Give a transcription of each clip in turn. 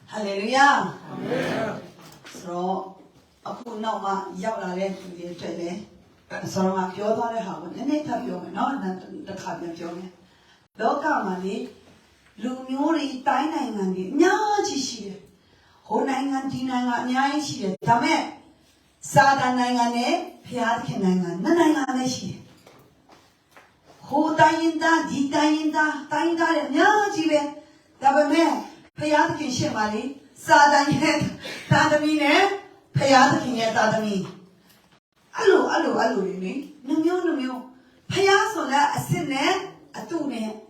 할렐루야. 그래서 앞으로 나와 야라래 이제 되네. 서로가 교도를 하고 내내 다 병에 나는 다 가면 병에. 너가 말이 루미오리 따이나인간이 냐지시래. 호나인간 디나인간 냐이시래. 다음에 사단나인간에 피아드케나인간 나나인간에 시래. 호 따인다 니 따인다 따인다 냐지래. 다음에 피아드케 시말이 사단의 다담이네. 피아드케의 다담이. 알로 누묘 피아소나 아스네 아뚜네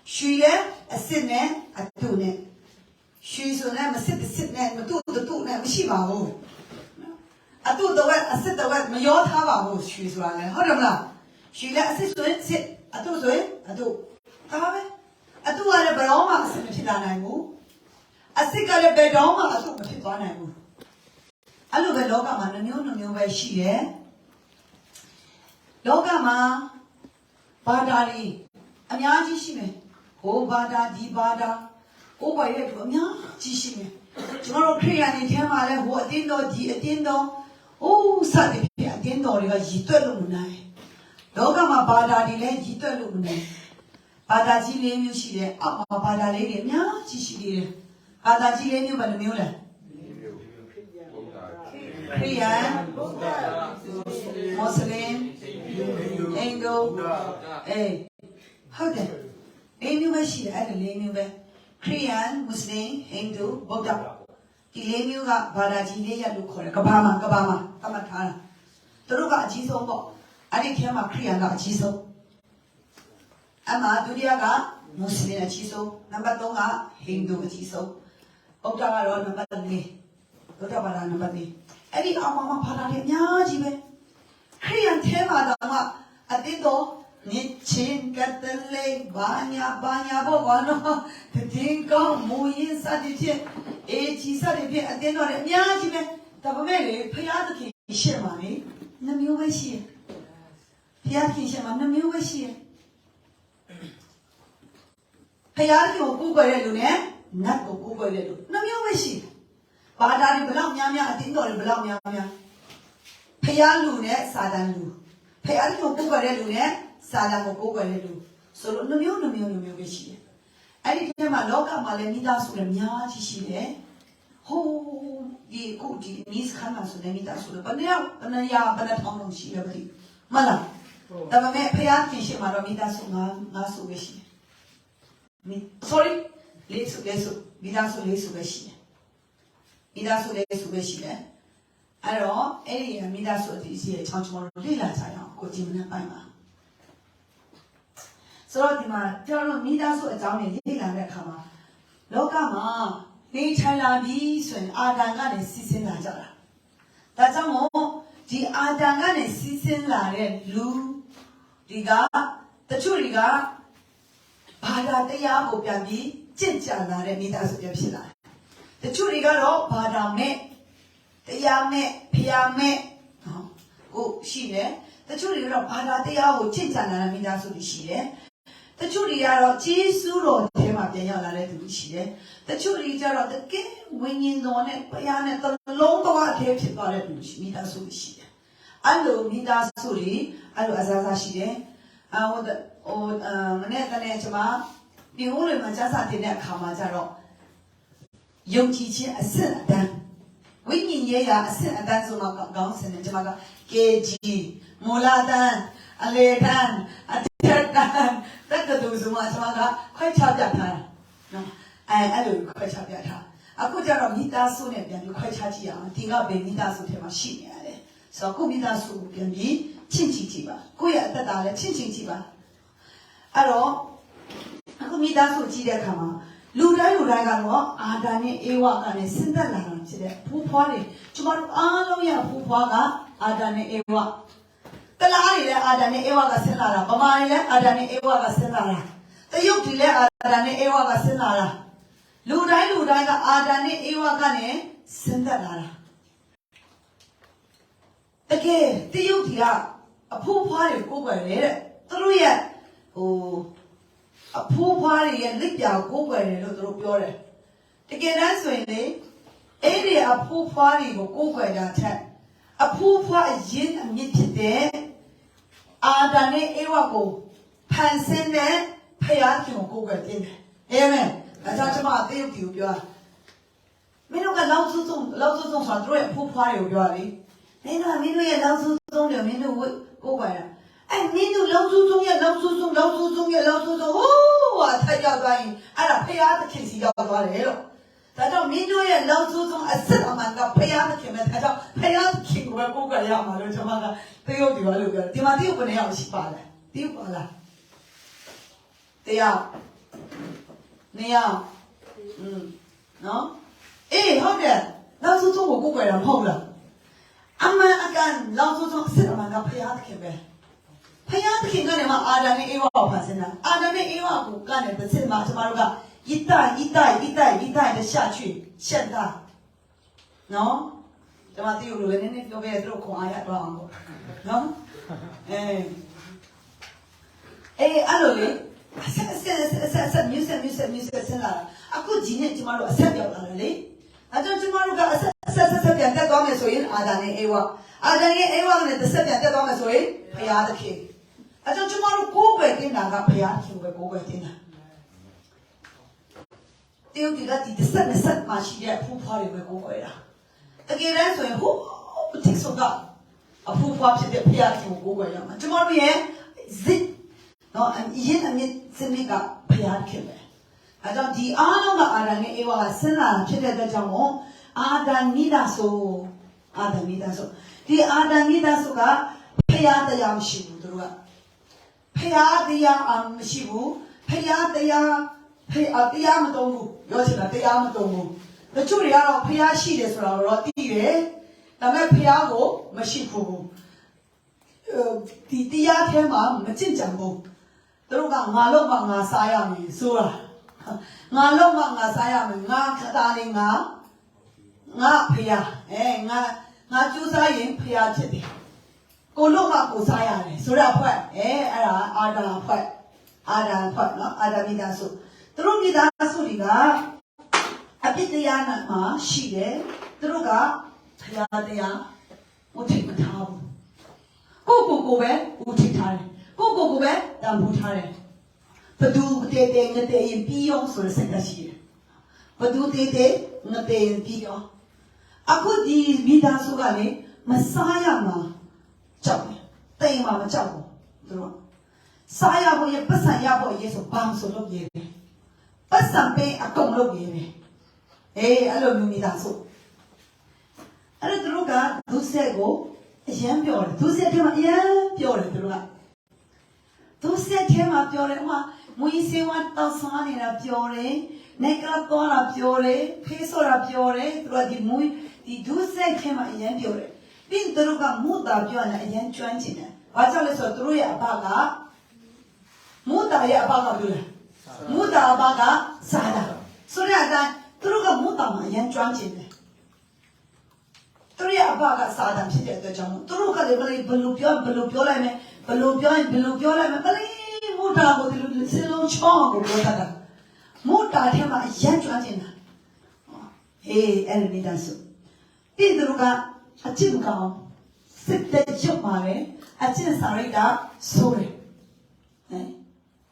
쉬래 아스네 아뚜네 쉬소나 마스네 마뚜네 마시바오 아뚜도 아스도 마요타바오 쉬소라네 허름라 쉬래 아스소에 셋 아뚜소에 아뚜 다음에 아뚜가래 버로마 아스네 필라나이고 아스가래 베로마 아뚜 필라나이고 알로가 로가마 누묘 ပဲရှိတယ်လောကမှာဘာသာတွေအများကြီးရှိမယ်ဟိုဘာသာဒီဘာသာကိုယ်ပိုင်တဲ့သူအများကြီးရှိမယ်ကျွန်တော်တို့ခရိယာန်တွေထဲမှာလည်းဟိုအတင်းတော်ဒီအတင်းတော်အိုးစတဲ့ဖြစ်အတင်းတော်တွေကရည်တွက်လို့မနိုင်လောကမှာဘာသာတွေလည်းရည်တွက်လို့မနိုင်ဘာသာကြီးလေးမျိုးရှိတယ်အောက်မှာဘာသာလေးတွေအများကြီးရှိသေးတယ်ဘာသာကြီးလေးမျိုးဘယ်နှမျိုးလဲခရိယာန်မွတ်စလင်အင်္ဂိုဟုတ်တယ်လေးမျိုးပဲရှိတယ်အဲ့ဒါလေးမျိုးပဲခရိယန်မွတ်စလင်ဟိန္ဒူဗုဒ္ဓဒီလေးမျိုးကဘာသာကြီးလေးရလို့ခေါ်တယ်ကဘာမှာသတ်မှတ်ထားတာသူတို့ကအကြီးဆုံးပေါ့အဲ့ဒီထဲမှာခရိယန်ကအကြီးဆုံးအမှဒုတိယကမွတ်စလင်အကြီးဆုံးနံပါတ်3ကဟိန္ဒူအကြီးဆုံးဗုဒ္ဓကတော့နံပါတ်4ဗုဒ္ဓဘာသာနံပါတ်4အဲ့ဒီအောက်မှာဘာသာတွေအများကြီးပဲခရိယန်ထဲမှာတော့အတင်းတော်နိချင်းကတလေဘာညာဘောကောနော်တင်းကောင်းမူရင်းစသည်ဖြင့်အေချီစသည်ဖြင့်အတင်းတော်တွေအများကြီးပဲဒါပေမဲ့လေဖရာသခင်ရှေ့မှာလေနှမျိုးပဲရှိတယ်ဖရာသခင်ရှေ့မှာနှမျိုးပဲရှိတယ်ဖရာသခင်ကိုကိုးကွယ်တဲ့လူနဲ့နတ်ကိုကိုးကွယ်တဲ့လူနှမျိုးပဲရှိတယ်ဘာသာတွေဘလောက်များအတင်းတော်တွေဘလောက်များဖရာလူနဲ့စာတန်လူဖရာကိုကိုးကွယ်တဲ့လူနဲ့စာတန်ကိုကိုးကွယ်တဲ့လူဆိုလို့နှမျိုးပဲရှိတယ်အဲ့ဒီထဲမှာလောကမှာလည်းမိသားစုတွေအများကြီးရှိတယ်ဟိုဒီကိုဒီနီးစခါမှာဆိုတဲ့မိသားစုတွေဘယ်နှစ်ထောင်လုံးရှိရပါလိမ့်မလားဒါပေမဲ့ဖရာခင်ရှိမှာတော့မိသားစုငါစုပဲရှိတယ်လေးစုမိသားစုလေးစုပဲရှိတယ်အဲ့တော့အဲ့ဒီမိသားစုအတီးစီရဲ့ချောင်းချောင်းတို့လေ့လာကြရအောင်ကိုကြည့်မနှက်ပိုင်းပါဆိုတော့ဒီမှာကျွန်တော်မိသားစုအကြောင်းတွေလေ့လာတဲ့အခါမှာလောကမှာနေထိုင်လာပြီးဆိုရင်အာဒံကနေစီးဆင်းလာကြတာဒါကြောင့်မို့ဒီအာဒံကနေစီးဆင်းလာတဲ့လူဒီကတချို့တွေကဘာသာတရားကိုပြန်ပြီးကြင်ကြံလာတဲ့မိသားစုတွေဖြစ်လာတယ်တချို့တွေကတော့ဘာသာမဲ့တရားမဲ့ဖျားမဲ့ကိုရှိတယ်တချို့တွေကတော့ဘာသာတရားကိုကြင်ကြံလာတဲ့မိသားစုတွေရှိတယ်တချို့တွေကတော့ဂျေစုတော်ထဲမှာပြန်ရောက်လာတဲ့သူတွေရှိတယ်တချို့တွေကျတော့တကယ်ဝိညာဉ်တော်နဲ့ဘုရားနဲ့တလုံးတော်အထဲဖြစ်သွားတဲ့သူတွေမိသားစုတွေရှိတယ်အဲ့လိုမိသားစုတွေအဲ့လိုအစားအစာရှိတယ်မနေ့ကလည်းကျွန်မဒီဟိုးတွေမှာကြားစာတင်တဲ့အခါမှာကျတော့ယုံကြည်ခြင်းအစစ်အတန်းဝိညာဉ်ရေးရာအစစ်အတန်းဆိုမှကောင်းစင်တယ်ကျွန်မက KG မူလာတန်းအလေတန်းအတက်တန်းတက်တူဆိုမှကျွန်မကခွဲခြားပြထားနော်အဲ့လိုခွဲခြားပြထားအခုကျတော့မိသားစုနဲ့ပြန်ပြီးခွဲခြားကြည့်အောင်ဒီကဘယ်မိသားစုထဲမှာရှိနေရလဲဆိုတော့ကိုမိသားစုကိုပြန်ပြီးချင့်ကြည့်ပါကိုယ့်ရဲ့အသက်တာလည်းချင့်ကြည့်ပါအဲ့တော့အခုမိသားစုကြည့်တဲ့အခါမှာလူတိုင်းကတော့အာဒံနဲ့အေဝါကနေဆင်းသက်လာတာဖြစ်တဲ့ဖူးဖွားတွေကျမတို့အားလုံးရဲ့ဖူးဖွားကအာဒံနဲ့အေဝါတလားတွေလည်းအာဒံနဲ့အေဝါကဆင်းလာတာဗမာတွေလည်းအာဒံနဲ့အေဝါကဆင်းလာတာတရုတ်တွေလည်းအာဒံနဲ့အေဝါကဆင်းလာတာလူတိုင်းကအာဒံနဲ့အေဝါကနေဆင်းသက်လာတာတကယ်တရုတ်တွေကအဖူးဖွားတွေကိုယ်ွယ်လေတဲ့သူတို့ရဲ့အဖိုးဖွားတွေရဲ့လက်ပြကိုးကွယ်တယ်လို့သူတို့ပြောတယ် တကယ်တမ်းဆိုရင်လေအဲ့ဒီအဖိုးဖွားတွေကိုကိုးကွယ်တာထက်အဖိုးဖွားအရင်အမြင့်ဖြစ်တဲ့အာဒံနဲ့အေဝါကိုဖန်ဆင်းတဲ့ဖယားခင်ကိုကိုးကွယ်တင်တယ်အာမင်ဒါကြောင့်ကျွန်မအသေးကိုပြောမင်းတို့ကလောက်စုံဆိုတာတို့ရဲ့အဖိုးဖွားတွေကိုပြောလေမင်းတို့ရဲ့လောက်စုံတယ်မင်းတို့ကိုးကွယ်တာအဲ့မင်းတို့လောက်စုံရဲ့လောက်စုံဟိုးအထက်ရောက်သွားရင်အဲ့ဒါဖယားသခင်စီရောက်သွားတယ်လို့ဒါကြောင့်မင်းတို့ရဲ့လောက်စုံအစစ်အမှန်ကဖယားသခင်ပဲဒါကြောင့်ဖယားသခင်ကိုပဲကိုးကွယ်ရမှာလို့ကျွန်မကသေရုပ်ဒီပါလို့ပြောတယ်ဒီမှာသေရုပ်ဘယ်နှယောက်ရှိပါလဲသေရုပ်ပါလားတရားနေရနော်အေးဟုတ်တယ်လောက်စုံကိုကိုးကွယ်ရမှာမဟုတ်လားအမှန်အကန်လောက်စုံအစစ်အမှန်ကဖယားသခင်ပဲဖယားသခင်ကနေမှအာဒံနဲ့အေဝါကိုဖန်ဆင်းတာအာဒံနဲ့အေဝါကိုကနေတစ်စစ်မှာကျွန်တော်တို့က一代的下去现代နော်ကျွန်မသိလို့လည်းနည်းနည်းပြောခဲ့တယ်သူတို့ခွန်အားရတော့အောင်ပေါ့နော်အဲ့လိုလေဆက်မျိုးဆက်လာအခုဒီနေ့ကျွန်တော်တို့အဆက်ပြောက်လာတယ်လေအဲ့တော့ကျွန်တော်တို့ကအဆက်ပြန်တက်သွားမယ်ဆိုရင်အာဒံနဲ့အေဝါနဲ့တစ်ဆက်ပြန်တက်သွားမယ်ဆိုရင်ဖယားသခင်အဲ့တော့ကျွန်တော်တို့ကိုယ်ပဲတင်တာကဖယားသခင်ပဲကိုယ်ပဲတင်တာတယောက်ဒီတစ်ဆက်မှရှိတဲ့အဖူးဖွားတွေပဲကိုယ်ပဲတာတကယ်တမ်းဆိုရင်ဟိုတစ်ဆုတ်ကအဖူးဖွားဖြစ်တဲ့ဖယားသခင်ကိုယ်ပဲရမှာကျွန်တော်တို့ရဲ့ဇစ်နော်အရင်အမြင့်စနစ်ကဖယားသခင်ပဲအဲကြောင့်ဒီအားလုံးကအာဒံနဲ့အေဝါကဆင်းလာဖြစ်တဲ့အတွက်ကြောင့်မို့အာဒံမိသားစုဒီအာဒံမိသားစုကဖယားတရားမရှိဘူးသူတို့ကဖယားတရားမရှိဘူးဖယားတရားမတုံးဘူးပြောချင်တာတရားမတုံးဘူးတချို့တွေကတော့ဖယားရှိတယ်ဆိုတာတော့သိတယ်ဒါပေမဲ့ဖယားကိုမရှိဘူးဒီတရားထဲမှာမကြင်ကြံဘူးသူတို့ကငါလုံးမှငါစားရမယ်ဆိုတာငါလုံးမှငါစားရမယ်ငါခသားလေးငါဖယားငါကျူးစားရင်ဖယားဖြစ်တယ်ကိုလုံးမှကိုစားရတယ်ဆိုတော့ဖွဲ့အဲ့ဒါအာဒံဖွဲ့နော်အာဒံမိသားစုသူတို့မိသားစုတွေကအပြစ်တရားမှာရှိတယ်သူတို့ကဖယားတရားမထိမထားဘူးကိုပဲဦးထိထားတယ်ကိုပဲတန်ဖိုးထားတယ်ဘဒူတေငတေရင်ပြီးအောင်ဆိုတဲ့စကားရှိတယ်ဘဒူတေငတေရင်ပြီးအောင်အခုဒီမိသားစုကလေမစားရမှာကြောက်တယ်တိမ်မှာမကြောက်ဘူးသူတို့စားရဖို့ရပတ်စံရဖို့ရေဆိုဘာမှဆိုလို့ရတယ်ပတ်စံပေးအကုန်လုပ်ရတယ်အဲ့လိုမျိုးမိသားစုအဲ့ဒါသူတို့ကဒုစက်ကိုအရန်ပြောတယ်ဒုစက်ထဲမှာအရန်ပြောတယ်သူတို့ကဒုစက်ထဲမှာပြောတယ်ဟိုမွေးစေဝါတောက်စားနေတာပြောတယ်နေကလာတော့တာပြောတယ်ဖေးဆိုတာပြောတယ်သူတို့ကဒီဒုစက်ထဲမှာအရန်ပြောတယ်ပြီးသူတို့ကမူတာပြောရင်အရန်ကျွမ်းကျင်တယ်ဘာကြောင့်လဲဆိုတော့သူတို့ရဲ့အဘကမူတာရဲ့အဘကပြောတယ်မူတာအဘကစားတာဆိုတဲ့အတိုင်းသူတို့ကမူတာမှာအရန်ကျွမ်းကျင်တယ်သူတို့ရဲ့အဘကစားတာဖြစ်တဲ့အတွက်ကြောင့်သူတို့ကလည်းဘယ်လိုပြောလိုက်မယ်ဘယ်လိုပြောရင်ဘယ်လိုပြောလိုက်မယ်မူတာကိုဒီလိုစလုံးချောင်းကိုပြောတာမူတာထဲမှာအရန်ကျွမ်းကျင်တာအဲ့ဒီမိသားစုပြီးသူတို့ကအကျင့်ကောင်းစစ်တဲ့ရုပ်ပါလေအကျင့်စာရိတ္တဆိုးတယ်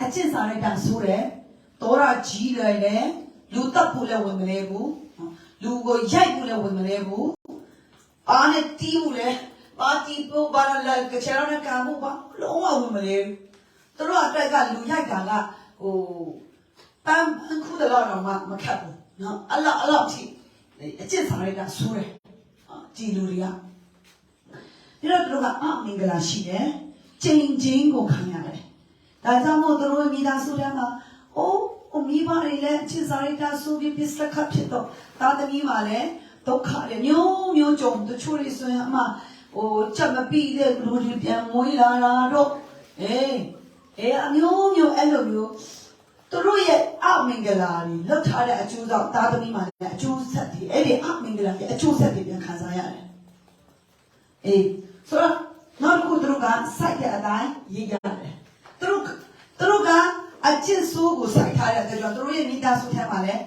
အကျင့်စာရိတ္တဆိုးတယ်တော်ရကြီးတယ်လူတပ်ဖို့လည်းဝင်မလဲဘူးလူကိုရိုက်ဖို့လည်းဝင်မလဲဘူးအားနဲ့တီးဖို့လည်းပါတီပို့ပါလာကချေရနဲ့ကမှုပါလုံးဝဝင်မလဲသူတို့အတွက်ကလူရိုက်တာကပန်းခုတလောက်တော့မခတ်ဘူးနော်အလောက်ထိအကျင့်စာရိတ္တဆိုးတယ်ကြည်လူတွေကဒီတော့သူတို့ကအမင်္ဂလာရှိတယ်ချိန်ကိုခံရတယ်ဒါကြောင့်မို့သူတို့မိသားစုထဲမှာမိဘတွေလည်းအချစ်စာရိတ္တဆိုပြီးပစ္စကဖြစ်တော့သားသမီးမှလည်းဒုက္ခတွေမျိုးကြုံတချို့တွေဆိုရင်ချက်မပြီးတဲ့လူတွေပြန်မွေးလာတာတော့အမျိုးအဲ့လိုမျိုးသူတို့ရဲ့အမင်္ဂလာတွေလွတ်ထားတဲ့အကျိုးကြောင့်သားသမီးမှလည်းအကျိုးဆက်တွေအဲ့ဒီအမင်္ဂလာရဲ့အကျိုးဆက်တွေပြန်ခံစားရတယ်ဆိုတော့နောက်တစ်ခုသူတို့ကစိုက်တဲ့အတိုင်းရေးရတယ်သူတို့ကအကျင့်ဆိုးကိုစိုက်ထားတဲ့အတွက်ကြောင့်သူတို့ရဲ့မိသားစုထဲမှာလည်း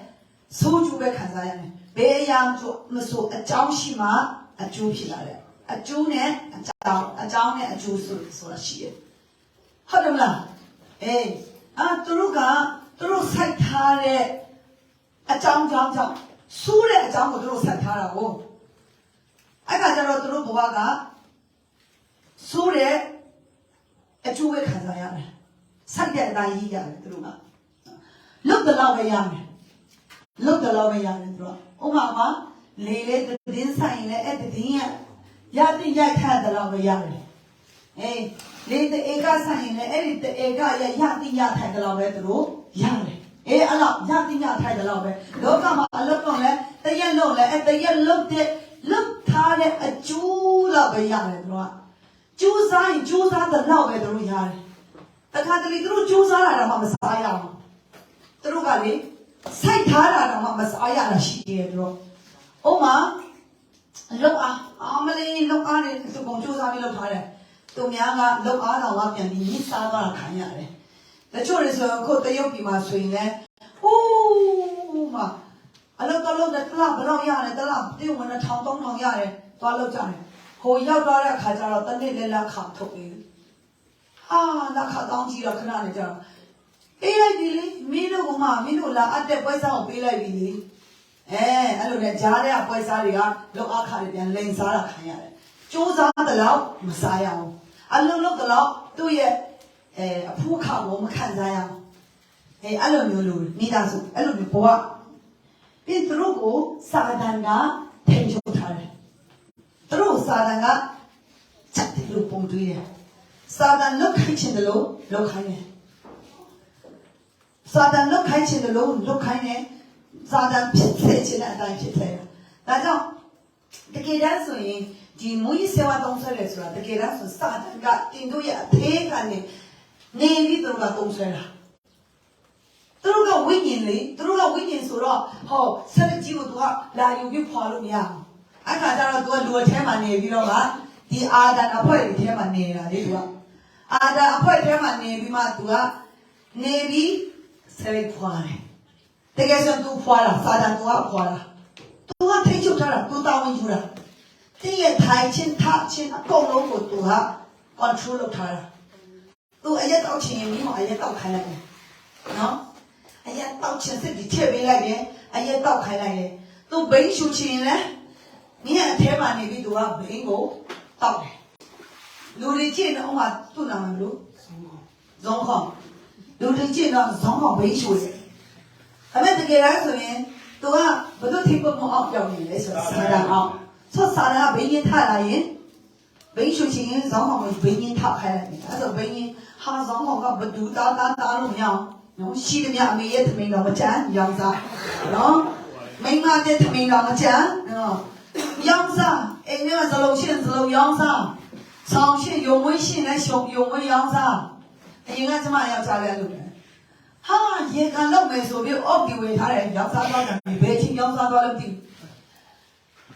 ဆိုးကျိုးပဲခံစားရတယ်ဘယ်အရာမဆိုအကြောင်းရှိမှအကျိုးဖြစ်လာတယ်အကျိုးနဲ့အကြောင်းနဲ့အကျိုးဆိုတာရှိတယ်ဟုတ်တယ်မလားသူတို့စိုက်ထားတဲ့အကြောင်းကြောင့်ဆိုးတဲ့အကြောင်းကိုသူတို့စိုက်ထားတာကိုအဲ့ဒါကြတော့သူတို့ဘဝကဆိုးတဲ့အကျိုးပဲခံစားရတယ်စိုက်တဲ့အတိုင်းကြီးရတယ်သူတို့ကလွတ်တယ်လို့ပဲရတယ်လွတ်တယ်လို့ပဲရတယ်သူတို့ဥပမာလေတင်းဆိုင်လေအဲ့တင်းရတဲ့ရိုက်ထားတယ်လို့ပဲရတယ်လေတေကဆိုင်လေအဲ့ဒီတေကရတဲ့ရထိုင်တယ်လို့ပဲသူတို့ရတယ်အဲ့လောက်ရတဲ့ရထိုင်တယ်လို့ပဲလောကမှာအလုပ်တော့လဲတရက်လုံးလဲအဲ့တရက်လုံးထားတဲ့အကျိုးလို့ပဲရတယ်သူတို့ကကျိုးစားရင်ကျိုးစားတဲ့လောက်ပဲသူတို့ရတယ်တခါတလေသူတို့ကျိုးစားတာတော့မစားရဘူးသူတို့ကလေစိုက်ထားတာတော့မစားရတာရှိတယ်သူတို့ဥမာလောက်အားမလေးလောက်အားနေသူကုန်ကျိုးစားပြီးလောက်ထားတယ်သူများကလောက်အားတော့ပြန်ပြီးမြစ်စားသွားတာခံရတယ်တချို့တွေဆိုခုတရုတ်ပြည်မှာဆိုရင်လည်းဟိုးမှာအလောက်တော့တဲ့တလားဘယ်တော့ရတယ်တလားပြုံဝင်1000 3000ရတယ်သွားလောက်ကြတယ်ဟိုရောက်သွားတဲ့အခါကျတော့တနေ့လက်ခါထုတ်ပြီးလက်ခါတောင်းကြည့်တော့ခဏနေကြတော့ပေးလိုက်ပြီလေမင်းတို့ကမင်းတို့လာအပ်တဲ့ပွဲစားကိုပေးလိုက်ပြီလေအဲ့လိုနဲ့ကြားတဲ့ပွဲစားတွေကလောက်အခါတွေပြန်လိန်စားတာခံရတယ်စူးစမ်းတဲ့လောက်မစားရအောင်အလုံးလုံးတဲ့လောက်သူ့ရဲ့အဖိုးခါကိုမခံစားရအောင်အဲ့လိုမျိုးလို့မိသားစုအဲ့လိုမျိုးဘဝပြီးသူတို့ကိုစာတန်ကထိန်ချုပ်ထားတယ်သူတို့စာတန်ကချက်တယ်လို့ပုံတွေးတယ်စာတန်လုတ်ခိုင်းခြင်းတယ်လို့လုတ်ခိုင်းတယ်စာတန်လုတ်ခိုင်းခြင်းတယ်လို့လုတ်ခိုင်းတယ်စာတန်ဖြစ်စေခြင်းတဲ့အတိုင်းဖြစ်တယ်ဒါကြောင့်တကယ်တမ်းဆိုရင်ဒီမူကြီးစေဝါတုံးဆွဲတယ်ဆိုတာတကယ်တမ်းဆိုစာတန်ကတင်တို့ရဲ့အသေးကနေနေပြီးသူတို့ကတုံးဆွဲတာသူတို့ကဝိညာဉ်လေသူတို့ကဝိညာဉ်ဆိုတော့ဟောဆက်ကြီးကိုသူကလာယူပြီးဖွာလို့မရဘူးအခါကျတော့သူကလူအထဲမှာနေပြီးတော့မှဒီအာဒန်အဖွဲ့တွေထဲမှာနေတာလေသူကအာဒန်အဖွဲ့ထဲမှာနေပြီးမှသူကနေပြီးဆက်ဖွာတယ်တကယ်ဆိုသူဖွာတာစာတန်သူကဖွာတာသူကထိတ်ချုပ်ထားတာသူတောင်းဝင်ယူတာတည့်ရထိုင်ချင်းထားချင်းအကုန်လုံးကိုသူက control လုပ်ထားတာသူအရက်တောက်ချင်ရင်မိမအရက်တောက်ခိုင်းလိုက်တယ်နော်အရက်တောက်ချင်စစ်ဒီထည့်ပေးလိုက်တယ်အရက်တောက်ခိုင်းလိုက်တယ်သူဘိန်းရှူချင်ရင်လည်းမိအထဲမှာနေပြီးသူကဘိန်းကိုတောက်တယ်လူတွေကြည့်တော့ဥမာသူ့နာမည်လို့ဇုံခေါလူတွေကြည့်တော့ဇုံခေါဘိန်းရှူတယ်အဲ့မဲ့တကယ်လားဆိုရင်သူကဘယ်လိုထိပ်ပေါ်အောင်ပြောင်းနေလဲဆိုတော့စာတန်အောင်ဆိုစာတန်ကဘိန်းရင်ထလာရင်ဘိန်းရှူချင်ရင်ဇုံခေါဘိန်းရင်ထခိုင်းလိုက်တယ်အဲ့တော့ဘိန်းရင်ဟာဇုံခေါကဘဒူတာလို့မရအောင်နော်ရှိတယ်မြအမေရဲ့သမီးတော်မချမ်းရောင်စားနော်မိမတဲ့သမီးတော်မချမ်းနော်ရောင်စားအိမ်ထဲမှာစလုံးရှင်းစလုံးရောင်စားဆောင်းရှင်းယုံဝင်းရှင်းနဲ့ရှုံယုံဝင်းရောင်စားအရင်ကကျမယောက်ျားလေးလုပ်တယ်ဟာရေကန်လောက်မယ်ဆိုပြီးအော့ဒီဝေထားတယ်ရောင်စားတော့တယ်ဘယ်ချင်းရောင်စားတော့လဲမသိဘူး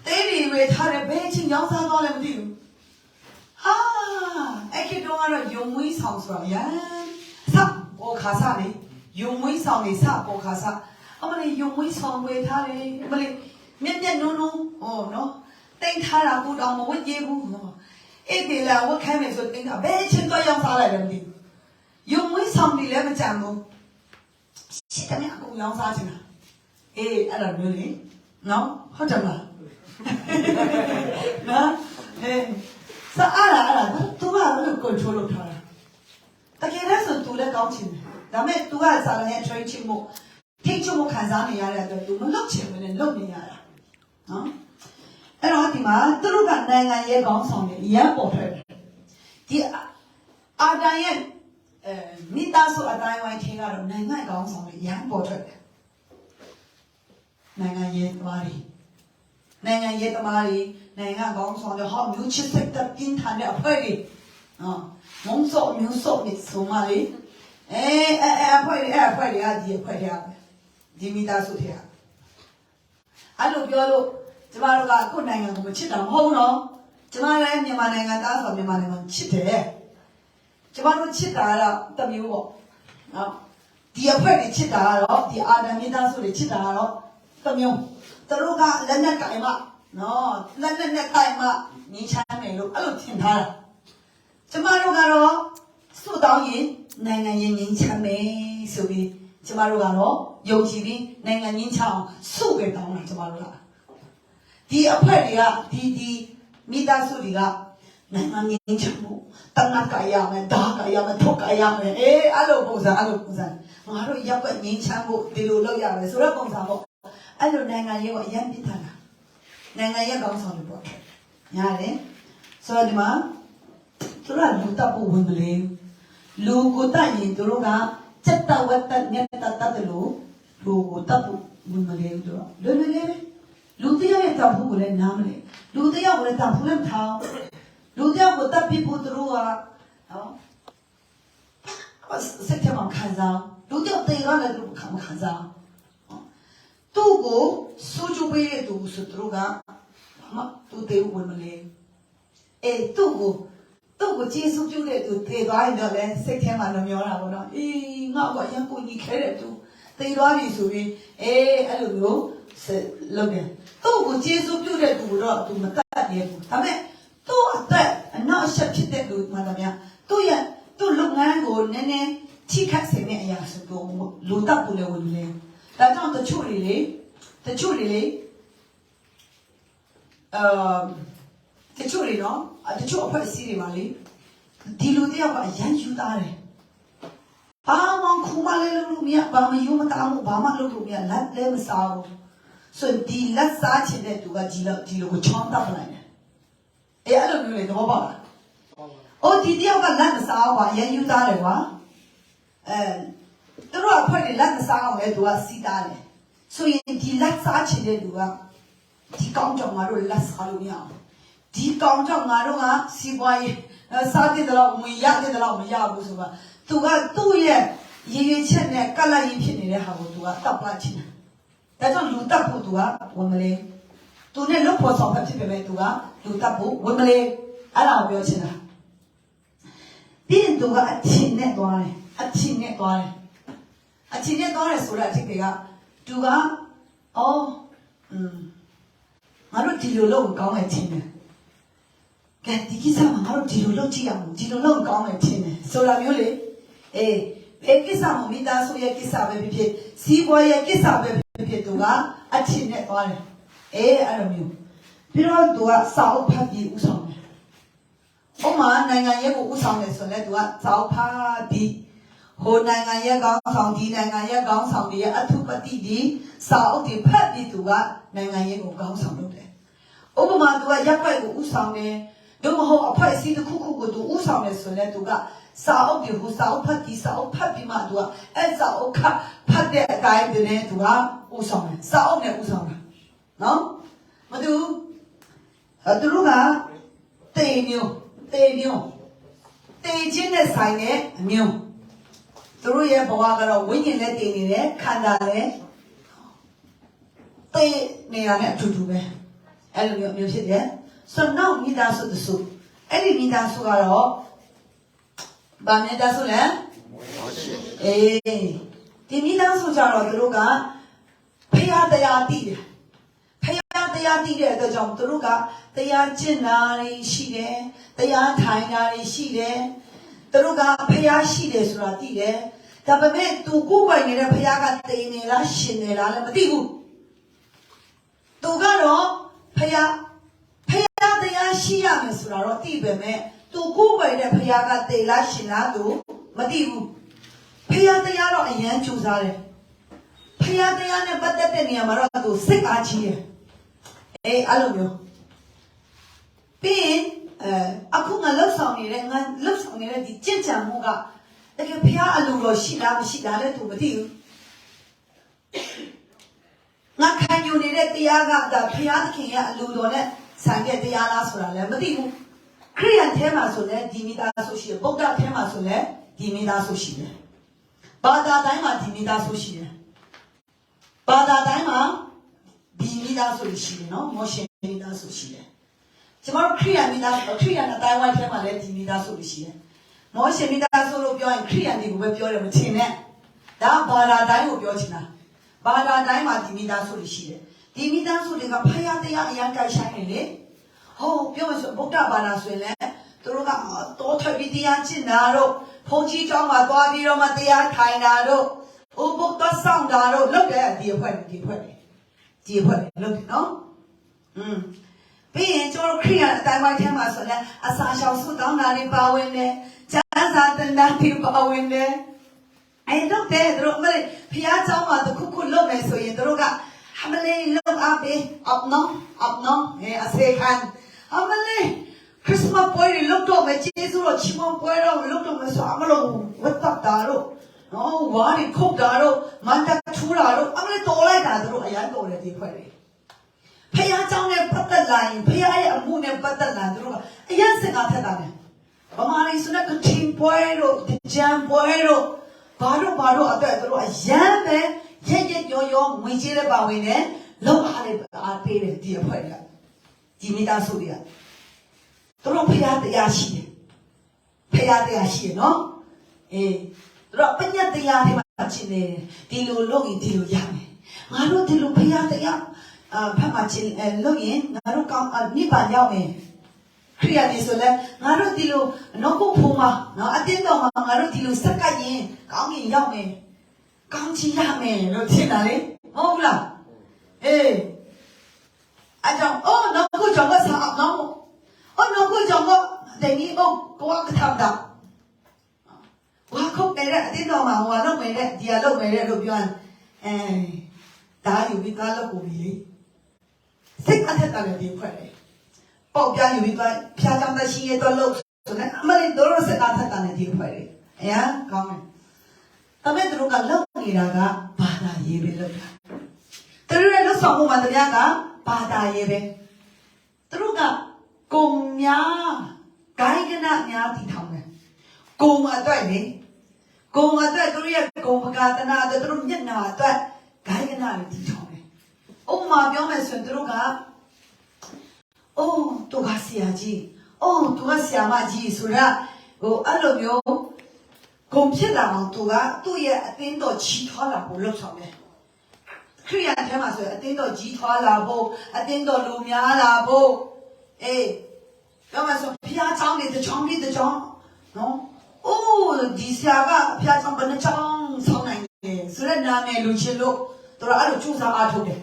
တေးဒီဝေထားတယ်ဘယ်ချင်းရောင်စားတော့လဲမသိဘူးဟာအဲ့ဒီတော့ကတော့ယုံဝင်းဆောင်ဆိုရဆောက်ပေါ်ခါစားလေယုံဝင်းဆောင်နေစပေါ်ခါစားအမလေးယုံဝင်းဆောင်ဝေထားလေအမလေးမြက်မြက်နုံနုံဟောနော်တိတ်ထားတာကိုတော့မဝတ်ကြဘူးအဲ့ဒီလာဝတ်ခိုင်းမယ်ဆိုတိတ်တာဘယ်ချင်းတော့ရောက်စားလိုက်တယ်မသိဘူးယုံဝင်းဆောင်နေလည်းမကြမ်းဘူးရှိတယ်အကုန်ရောက်စားချင်တာအဲ့ဒါမျိုးလေနော်ဟုတ်တယ်မလားနော်စားအားလားသူကလည်း control လုပ်ထားတာတကယ်လည်းဆိုသူလည်းကောင်းချင်တယ်ဒါပေမဲ့ तू ကစာရန်ရဲ့ train ချမှုထိတ်ချုံမှုခံစားနေရတဲ့အတွက် तू မလုပ်ချင်ဘူးနဲ့လုပ်နေရတာနော်အဲ့တော့ဒီမှာသူတို့ကနိုင်ငံရဲ့ခေါင်းဆောင်တွေရန်ပေါ်ထွက်တယ်ဒီအာဒန်ရဲ့မိသားစုအတိုင်းဝိုင်းထင်းကတော့နိုင်ငံခေါင်းဆောင်တွေရန်ပေါ်ထွက်တယ်နိုင်ငံရဲ့သမားတွေနိုင်ငံခေါင်းဆောင်တွေဟောမျိုးချစ်စိတ်တပြင်းထန်တဲ့အဖွဲတွေနော်မုံစောမျိုးစောနေဆိုမှလေအဖွဲ့တွေကဒီအဖွဲ့တွေကဒီမိသားစုတွေကအဲ့လိုပြောလို့ကျမတို့ကကိုယ်နိုင်ငံကိုမချစ်တာမဟုတ်ဘူးနော်ကျမလည်းမြန်မာနိုင်ငံသားဆိုမြန်မာနိုင်ငံချစ်တယ်ကျမတို့ချစ်တာကတော့တမျိုးပေါ့နော်ဒီအဖွဲ့တွေချစ်တာကတော့ဒီအာဒမ်မိသားစုတွေချစ်တာကတော့ တမျိုးသူတို့ကလက်နဲ့ကင်မနော်လက်နဲ့ကင်မငင်းချမ်းမယ်လို့အဲ့လိုထင်ထားတာကျမတို့ကတော့စွတ်တောင်းရင်နိုင်ငံရင်ငင်းချမ်းမယ်ဆိုပြီးကျမတို့ကတော့ယုံကြည်ပြီးနိုင်ငံငင်းချအောင်စုပဲတောင်းတာကျမတို့ကဒီအဖွဲ့တွေကဒီမိသားစုတွေကနိုင်ငံငင်းချမှုတဏှာကရမယ်ဒါကရမယ်ထုတ်ကရမယ်အဲ့လိုပုံစံငါတို့ရပ်ကွက်ငင်းချမှုဒီလိုလုပ်ရမယ်ဆိုတော့ပုံစံပေါ့အဲ့လိုနိုင်ငံရေးကိုအရင်ပြထားတာနိုင်ငံရေးကောင်းဆောင်တွေပေါ့ညားတယ်ဆိုတော့ဒီမှာသူတို့ကလူတပ်ဖို့ဝင်မလဲလူကိုတတ်ရင်သူတို့ကစက်တဝတ်တနဲ့တတ်တယ်လို့လူကိုတပ်ဖို့ဝင်မလဲသူတို့လွယ်လွယ်လေးလူတယောက်ရဲ့တပ်ဖို့ကိုလည်းနားမလဲလူတယောက်ကိုလည်းတပ်ဖို့လည်းထောင်းလူတယောက်ကိုတပ်ပြီးဖို့သူတို့ကနော်စိတ်ထဲမှာခံစားလူတယောက်တေရလည်းသူခံစားသူ့ကိုစိုးကျူပေးတဲ့သူဆိုသူတို့ကသူတေဝင်မလဲသူ့ကိုကျေးဇူးပြုတဲ့သူတေသွားရင်တော့လည်းစိတ်ထဲမှာနှမျောတာပေါ့နော်ငါ့ကိုအရင်ကိုညီခဲတဲ့သူတေသွားပြီဆိုပြီးအဲ့လိုမျိုးလုပ်တယ်သူ့ကိုကျေးဇူးပြုတဲ့သူတော့သူမတတ်ရဘူးဒါပေမဲ့သူ့အသက်အနောက်အရှက်ဖြစ်တဲ့လူမှန်တယ်ဗျာသူ့လုပ်ငန်းကိုနည်းနည်းထိခိုက်စေမယ့်အရာဆိုတော့လူတပ်ကိုလည်းဝင်လဲဒါကြောင့်တချို့တွေလေတချို့တွေနော်တချို့အဖွဲ့အစည်းတွေမှာလေဒီလူတယောက်ကအရန်ယူသားတယ်ဘာမှခုမလေးလို့မရဘာမှယူမသားဘူးဘာမှလုပ်လို့မရလက်လည်းမစားဘူးဆိုဒီလက်စားချင်တဲ့သူကဒီလိုကိုချောင်းတပ်လိုက်တယ်အဲ့လိုမျိုးလေတော့ပါလားဒီတယောက်ကလက်မစားဘူးကွာရန်ယူသားတယ်ကွာသူတို့အဖွဲ့တွေလက်မစားအောင်လေသူကစီးသားတယ်ဆိုရင်ဒီလက်စားချင်တဲ့လူကဒီကောင်းကြောင်ငါတို့လက်စားလို့မရဘူးဒီကောင်းကြောင်ငါတို့ကစီးပွားရေးစားတဲ့တော့ဝင်ရတဲ့တော့မရဘူးဆိုတာသူကသူ့ရဲ့ရည်ရွယ်ချက်နဲ့ကလပ်ရင်းဖြစ်နေတဲ့ဟာကိုသူကတပ်ပလိုက်ချင်တယ်ဒါကြောင့်လူတပ်ဖို့သူကဝင်မလဲသူနဲ့လွတ်ဖို့ဆောင်ဖြစ်ပေမဲ့သူကလူတပ်ဖို့ဝင်မလဲအဲ့ဒါကိုပြောချင်တာပြီးရင်သူကအချင်းနဲ့သွားတယ်အချင်းနဲ့သွားတယ်ဆိုတာအဖြစ်ကသူကငါတို့ဒီလိုလုပ်ကောင်းမယ်ထင်တယ်ကဲဒီကိစ္စမှာငါတို့ဒီလိုလုပ်ကြည့်အောင်ဒီလိုလုပ်ကောင်းမယ်ထင်တယ်ဆိုတာမျိုးလေဘယ်ကိစ္စမှမိသားစုရဲ့ကိစ္စပဲဖြစ်စီးပွားရေးကိစ္စပဲဖြစ်သူကအချင်းနဲ့သွားတယ်အဲ့လိုမျိုးပြီးတော့သူကစာအုပ်ဖတ်ပြီးဥဆောင်တယ်ဥမာနိုင်ငံရေးကိုဥဆောင်တယ်ဆိုလည်းသူကစာအုပ်ဖတ်ပြီးဟိုနိုင်ငံရဲ့ကောင်းဆောင်ဒီနိုင်ငံရဲ့ကောင်းဆောင်တွေရဲ့အထုပတိဒီစာအုပ်တွေဖတ်ပြီးသူကနိုင်ငံရေးကိုကောင်းဆောင်လုပ်တယ်ဥပမာသူကရပ်ကွက်ကိုဥဆောင်တယ်တို့မဟုတ်အဖွဲ့အစည်းတစ်ခုခုကိုသူဥဆောင်တယ်ဆိုလည်းသူကစာအုပ်တွေကိုစာအုပ်ဖတ်ပြီးမှသူကအဲ့စာအုပ်ဖတ်တဲ့အတိုင်းတည်းသူကဥဆောင်တယ်စာအုပ်နဲ့ဥဆောင်တာနော်မတူသူတို့ကတေခြင်းနဲ့ဆိုင်တဲ့အမျိုးသူတို့ရဲ့ဘဝကတော့ဝိညာဉ်နဲ့တည်နေတယ်ခန္ဓာလည်းတည်နေတာနဲ့အတူတူပဲအဲ့လိုမျိုးဖြစ်တယ်ဆိုတော့မိသားစုတစုအဲ့ဒီမိသားစုကတော့ဗာမိသားစုလဲဒီမိသားစုကြတော့သူတို့ကဖရာတရားတည်တယ်ဖရာတရားတည်တဲ့အတွက်ကြောင့်သူတို့ကတရားကျင့်တာတွေရှိတယ်တရားထိုင်တာတွေရှိတယ်သူတို့ကဖရာရှိတယ်ဆိုတာတည်တယ်ဒါပေမဲ့သူကိုယ်ပိုင်နေတဲ့ဖရာကတည်နေလားရှင်နေလားလည်းမသိဘူးသူကတော့ဖရာတရားရှိရမယ်ဆိုတာတော့သိပေမဲ့သူကိုယ်ပိုင်တဲ့ဖရာကတည်လားရှင်လားသူမသိဘူးဖရာတရားတော့အရန်ကြိုးစားတယ်ဖရာတရားနဲ့ပတ်သက်တဲ့နေရာမှာတော့သူစိတ်အားကြီးတယ်အဲ့လိုမျိုးပြီးရင်အခုငါလှုပ်ဆောင်နေတဲ့ဒီကြင်ကြံမှုကတကယ်ဖရာအလိုတော်ရှိလားမရှိလားလည်းသူမသိဘူးငါခံယူနေတဲ့တရားကဒါဖရာသခင်ရဲ့အလိုတော်နဲ့ဆိုင်တဲ့တရားလားဆိုတာလည်းမသိဘူးခရိယန်ထဲမှာဆိုလည်းဒီမိသားစုရှိတယ်ဗုဒ္ဓထဲမှာဆိုလည်းဒီမိသားစုရှိတယ်ဘာသာတိုင်းမှာဒီမိသားစုရှိတယ်ဘာသာတိုင်းမှာဒီမိသားစုရှိတယ်နော်မောရှင်မိသားစုရှိတယ်ကျွန်တော်ခရိယန်မိသားစုခရိယန်အတိုင်းဝိုင်းထဲမှာလည်းဒီမိသားစုရှိတယ်မောရှင်မိသားစုလို့ပြောရင်ခရိယန်တွေကိုပဲပြောတယ်မထင်နဲ့ဒါဘာသာတိုင်းကိုပြောချင်တာ ဘာသာတိုင်းမှာဒီမိသားစုတွေရှိတယ်ဒီမိသားစုတွေကဖယားတရားအရန်ကြိုက်ဆိုင်နေလေဟောပြောမှဆိုဗုဒ္ဓဘာသာဆိုရင်လည်းသူတို့ကတော့ထွက်ပြီးတရားကျင့်တာတော့ဘုန်းကြီးကျောင်းမှာသွားပြီးတော့မှတရားထိုင်တာတော့ဥပုသ္တဆောင်တာတော့လုပ်တယ်ဒီအဖွဲ့လုပ်တယ်နော်ပြီးရင်ကျွန်တော်ခရိယာအတိုင်းပိုင်းထဲမှာဆိုလည်းအစာရှောင်ဆုတောင်းတာတွေပါဝင်တယ်ကျမ်းစာသင်တန်းတွေပါဝင်တယ်အဲ့တော့တဲ့သူတို့မလေးဖျားเจ้าမှာတခုခုလုပ်မယ်ဆိုရင်သူတို့ကအမလေးလုပ်အပ်ပြီup no အစေခံအမလေးခရစ်စမတ်ပွဲလုပ်တော့မယ်ကျေးဇူးတော်ချီးမွမ်းပွဲတော့လုပ်တော့မယ်ဆိုအမလို့ဝတ်တပ်တာတော့နော်ဝါရီခုတ်တာတော့မန္တထူတာတော့အမလေးတော်လိုက်တာသူတို့အရန်တော်တယ်ဒီဖွဲ့တွေဖျားเจ้าနဲ့ပတ်သက်လာရင်ဖျားရဲ့အမှုနဲ့ပတ်သက်လာသူတို့ကအရန်စင်ကားထက်တာတယ်ဗမာလေးဆိုတဲ့ကတင်ပွဲတော့ကြံပွဲတော့ဘာလို့အတွက်သူတို့အရန်ပဲရက်ရောငွေကြေးလည်းပါဝင်တယ်လောက်အားလည်းအားပေးတယ်ဒီအဖွဲ့ကဒီမိသားစုတွေကသူတို့ဖျားတရားရှိတယ်နော်သူတို့ပညာတရားတွေမှာချင်းနေဒီလိုလုပ်ရင်ဒီလိုရမယ်ငါတို့ဒီလိုဖျားတရားဖတ်မှချင်းလုပ်ရင်ငါတို့ကောင်းနိဗ္ဗာန်ရောက်မယ်ခရိယာတွေဆိုလဲငါတို့ဒီလိုနောကုဖို့မှာနော်အတင်းတော်မှာငါတို့ဒီလိုစက်ကပ်ရင်ကောင်းရင်ရောက်မယ်ကောင်းချင်ရမယ်လို့ထင်တာလေဟုတ်ဘူးလားအကြောင်းနောကုကြောင့်ကစားအောင်နောကုကြောင့်ကတကယ်ကိုကထမ်းတာဝါခုတ်နေတဲ့အတင်းတော်မှာဟိုလုပ်မယ်တဲ့ဒီကလုပ်မယ်တဲ့လို့ပြောရင်ဒါယူပြီးသားလုပ်ကိုပြီလေစိတ်အထက်တယ်ဒီဖွဲ့လေပေါက်ပြယူပြီးသွားဖျားကြောင်တရှိရတော့လို့ဆိုတော့အမလေးတို့ရစကားထက်တယ်ဒီဖွဲ့လေအရာကောင်းတယ်ဒါပေမဲ့တို့ကလောက်နေတာကဘာသာရေးပဲလောက်တာတို့ရဲ့လောက်ဆောင်မှုမှာတရားကဘာသာရေးပဲတို့ကကုံများဂိုင်းကနများတည်ထောင်တယ်ကုံအတွက်လေကုံအတွက်တို့ရဲ့ကုံပကာတနာအတွက်တို့မျက်နာအတွက်ဂိုင်းကနတွေတည်ထောင်တယ်ဥပမာပြောမယ်ဆိုရင်တို့ကသူကဆရာကြီးသူကဆရာမကြီးဆိုတာအဲ့လိုမျိုးဂုံဖြစ်လာအောင်သူကသူ့ရဲ့အတင်းတော်ကြီးထွားလာဖို့လုပ်ဆောင်တယ်ခရိယာထဲမှာဆိုရင်အတင်းတော်ကြီးထွားလာဖို့အတင်းတော်လူများလာဖို့ပြောမှဆိုဖျားချောင်းတွေတချောင်းနော်ဒီဆရာကဖျားချောင်းဘယ်နှချောင်းဆောင်းနိုင်တယ်ဆိုတဲ့နာမည်လူချင်းလို့သူကအဲ့လိုကြိုးစားအားထုတ်တယ်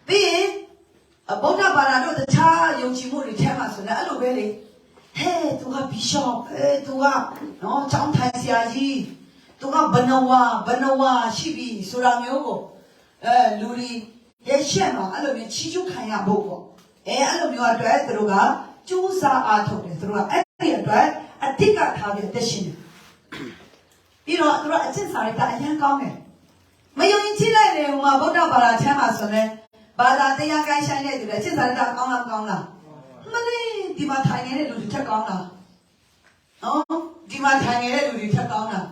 ပြီးရင်ဗုဒ္ဓဘာသာတို့တခြားယုံကြည်မှုတွေထဲမှာဆိုလည်းအဲ့လိုပဲလေသူကဘီရှော့သူကနော်ကျောင်းထိုင်ဆရာကြီးသူကဘနဝရှိပြီဆိုတာမျိုးကိုလူတွေရဲ့ရှက်မှာအဲ့လိုမျိုးချီးကျူးခံရဖို့ပေါ့အဲ့လိုမျိုးအတွက်သူတို့ကကြိုးစားအားထုတ်တယ်သူတို့ကအဲ့ဒီအတွက်အတိတ်ကထားပြီးအသက်ရှင်တယ်ပြီးတော့သူတို့အကျင့်စာရိတ္တအရင်ကောင်းတယ်မယုံကြည်လိုက်တယ်ဟိုမှာဗုဒ္ဓဘာသာချမ်းမှာဆိုလည်းဘာသာတရားကိုင်းဆိုင်တဲ့သူလည်းအကျင့်စာရိတ္တကောင်းလားမလေးဒီမှာထိုင်နေတဲ့လူတွေထက်ကောင်းလားနော်ဒီမှာထိုင်နေတဲ့လူတွေထက်ကောင်းလား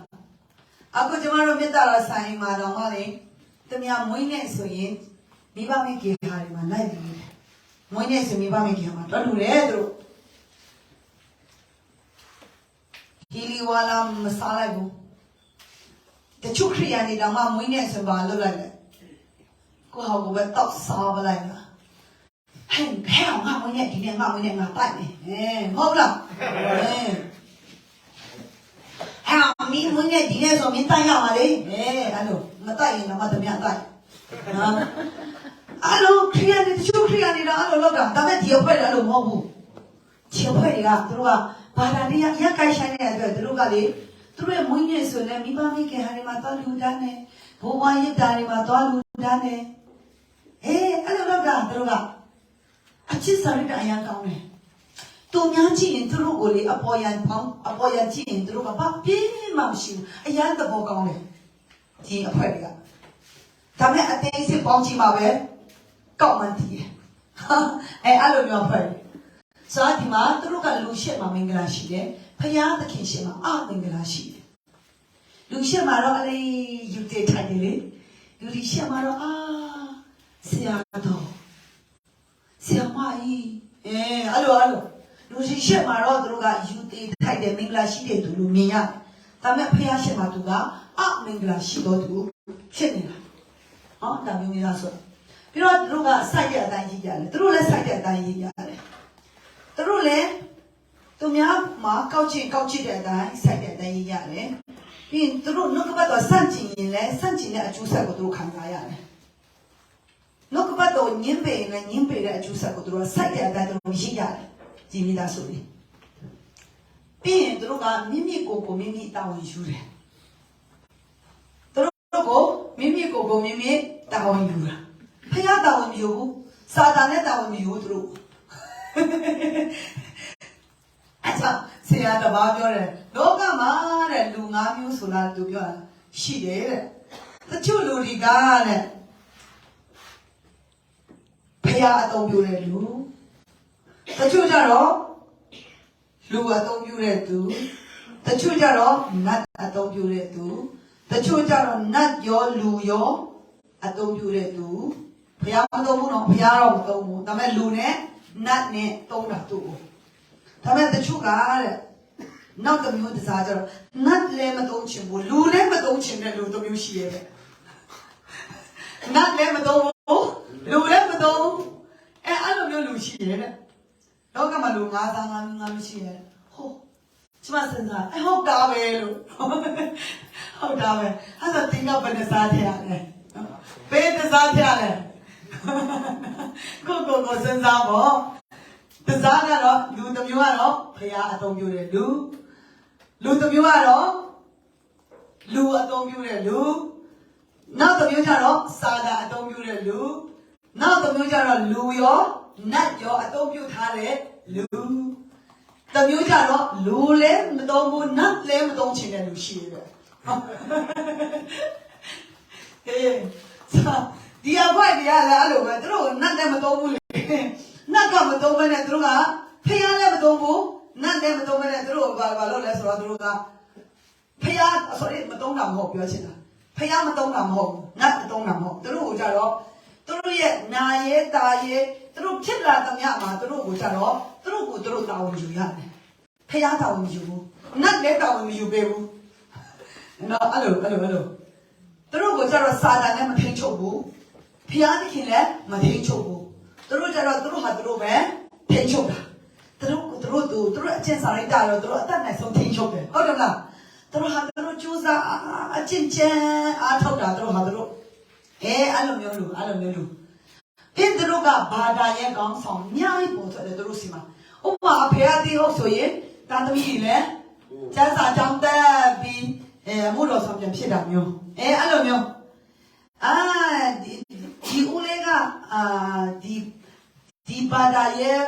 အခုကျမတို့မေတ္တာတော်ဆိုင်မှာတော့မလေးတမန်မွေးနေဆိုရင်မိဘမိခင်ဟာတွေမှာလိုက်ပြီးတယ်မွေးနေဆိုမိဘမိခင်မှာတော်တူတယ်သူတို့ဒီလီဝါလာမစားလိုက်ဘူးတချို့ခရိယာတွေတော့မွေးနေဆိုပါလို့လိုက်တယ်ကိုဟောကိုပဲတောက်စားပလိုက်လားဟဲ့ငါမွေးနေဒီနေ့ငါမွေးနေငါတိုက်မယ်မဟုတ်လားမင်းမွေးနေဒီနေ့ဆိုမင်းတိုက်ရမှာလေအဲ့လိုမတိုက်ရင်တော့မတမန်တိုက်နော်အဲ့လိုခရိယာတွေတချို့ခရိယာတွေတော့အဲ့လိုလုပ်တာဒါပေမဲ့ဒီအဖွဲ့လည်းအဲ့လိုမဟုတ်ဘူးဒီအဖွဲ့တွေကသူတို့ကဘာသာတရားရက်ကိုက်ဆိုင်တဲ့အတွက်သူတို့ကလေသူတို့ရဲ့မွေးနေ့ဆိုလည်းမိဘမိခင်ဟာတွေမှာသွားလူတန်းတယ်ဘိုးဘွားရစ်တာတွေမှာသွားလူတန်းတယ်အဲ့လိုလုပ်တာသူတို့ကအချစ်စာရိတ္တအရင်ကောင်းတယ်သူများကြည့်ရင်သူတို့ကိုလေအပေါ်ယံကြည့်ရင်သူတို့ကဘာပြင်းမှမရှိဘူးအရင်သဘောကောင်းတယ်ဒီအဖွဲ့တွေကဒါမဲ့အသေးစိတ်ပေါင်းကြည့်မှာပဲကောက်မှန်းတည်တယ်အဲ့လိုမျိုးအဖွဲ့ဆိုတော့ဒီမှာသူတို့ကလူရှစ်မှာမင်္ဂလာရှိတယ်ဖယားသခင်ရှစ်မှာမင်္ဂလာရှိတယ်လူရှစ်မှာတော့အလေးယူတေထိုင်တယ်လေလူဒီရှစ်မှာတော့ဆရာတော်ဆရာမကြီးအဲ့လိုလူရှိရှစ်မှာတော့သူတို့ကယူတေထိုက်တယ်မင်္ဂလာရှိတယ်သူလူမြင်ရတယ်ဒါပေမဲ့ဖယားရှစ်မှာသူကမင်္ဂလာရှိတော့သူဖြစ်နေတာ နော်ဒါမျိုးများဆိုပြီးတော့သူတို့ကစိုက်တဲ့အတိုင်းကြီးကြတယ်သူတို့လည်းစိုက်တဲ့အတိုင်းကြီးကြတယ်သူတို့လည်းသူများမှာကောက်ချင်တဲ့အတိုင်းစိုက်တဲ့အတိုင်းကြီးရတယ်ပြီးရင်သူတို့နှုတ်ကပတ်တော်စန့်ကျင်ရင်လည်းစန့်ကျင်တဲ့အကျိုးဆက်ကိုသူတို့ခံစားရတယ်နှုတ်ကပတ်တော်ညှင်းပယ်ရင်လည်းညှင်းပယ်တဲ့အကျိုးဆက်ကိုသူတို့စိုက်တဲ့အတိုင်းသူတို့ရည်ရတယ်ဒီမိသားစုတွေပြီးရင်သူတို့ကမိမိကိုယ်ကိုမိမိတာဝန်ယူတယ်သူတို့ကိုမိမိကိုယ်ကိုမိမိတာဝန်ယူတာဖခင်တာဝန်မယူဘူးစာတာနဲ့တာဝန်မယူဘူးသူတို့အဲ့ဒါဆရာတပါးပြောတယ်လောကမှာတဲ့လူ၅မျိုးဆိုတာသူပြောတာရှိတယ်တဲ့တချို့လူတွေကတဲ့ဖခင်အသုံးပြုတဲ့လူတချို့ကြတော့လူအသုံးပြုတဲ့သူတချို့ကြတော့နတ်အသုံးပြုတဲ့သူတချို့ကြတော့နတ်ရောလူရောအသုံးပြုတဲ့သူဘုရားမသုံးဘူးနော်ဘုရားတော့မသုံးဘူးဒါပေမဲ့လူနဲ့နတ်နဲ့သုံးတာသူ့ကိုဒါပေမဲ့တချို့ကတဲ့နောက်တစ်မျိုးတစားကြတော့နတ်လည်းမသုံးချင်ဘူးလူလည်းမသုံးချင်တဲ့လူတစ်မျိုးရှိရဲ့တဲ့နတ်လည်းမသုံးဘူးလူလည်းမသုံးအဲ့လိုမျိုးလူရှိရဲ့တဲ့လောကမှာလူ၅စား၅မျိုးရှိရဲ့ဟုတ်ကျမစဉ်းစားဟုတ်တာပဲလို့ဟုတ်တာပဲအဲ့ဒါတင်ကဘယ်နှစားထရလဲဘယ်နှစားထရလဲကိုစဉ်းစားပေါ့တစားကတော့လူတစ်မျိုးကတော့ဖရာအသုံးပြုတဲ့လူတစ်မျိုးကတော့လူအသုံးပြုတဲ့လူနောက်တစ်မျိုးကျတော့စာသာအသုံးပြုတဲ့လူနောက်တစ်မျိုးကျတော့လူရောနတ်ရောအသုံးပြုထားတဲ့လူတစ်မျိုးကျတော့လူလည်းမသုံးဘူးနတ်လည်းမသုံးချင်တဲ့လူရှိတယ်ဒီအခွင့်တရားလည်းအဲ့လိုပဲသူတို့နတ်လည်းမသုံးဘူးလေနတ်ကမသုံးဘဲနဲ့သူတို့ကဖျားလည်းမသုံးဘူးနတ်လည်းမသုံးဘဲနဲ့သူတို့ဘာလုပ်လဲဆိုတော့သူတို့ကဖျားမသုံးတာမဟုတ်ပြောချင်တာဖျားမသုံးတာမဟုတ်နတ်မသုံးတာမဟုတ်သူတို့ကိုကြတော့သူတို့ရဲ့နာရဲတာရဲသူတို့ဖြစ်လာသမျှမှာသူတို့ကိုကြတော့သူတို့တာဝန်ယူရတယ်ဖျားတာဝန်ယူဘူးနတ်လည်းတာဝန်မယူပေးဘူးနော်အဲ့လိုသူတို့ကိုကြတော့စာတန်လည်းမထိန်ချုပ်ဘူးဖျားသခင်လည်းမထိန်ချုပ်ဘူးသူတို့ကြတော့သူတို့ဟာသူတို့ပဲထိန်ချုပ်တာသူတို့အကျင့်စာရိတ္တတော့သူတို့အသက်နဲ့ဆုံးထိန်ချုပ်တယ်ဟုတ်တယ်မလားသူတို့ဟာသူတို့ကြိုးစားအကျင့်ချမ်းအားထုတ်တာသူတို့ဟာသူတို့အဲ့လိုမျိုးလူပြင်သူတို့ကဘာသာရဲ့ကောင်းဆောင်အများကြီးပေါ်ထွက်တယ်သူတို့စီမှာဥပမာအဖေအသေးဟုတ်ဆိုရင်တာသမီးလည်းကျန်းစာကြောင်းတက်ပြီးမို့တော်ဆောင်ပြန်ဖြစ်တာမျိုးအဲ့လိုမျိုးဒီဦးလေးကဒီဘာသာရဲ့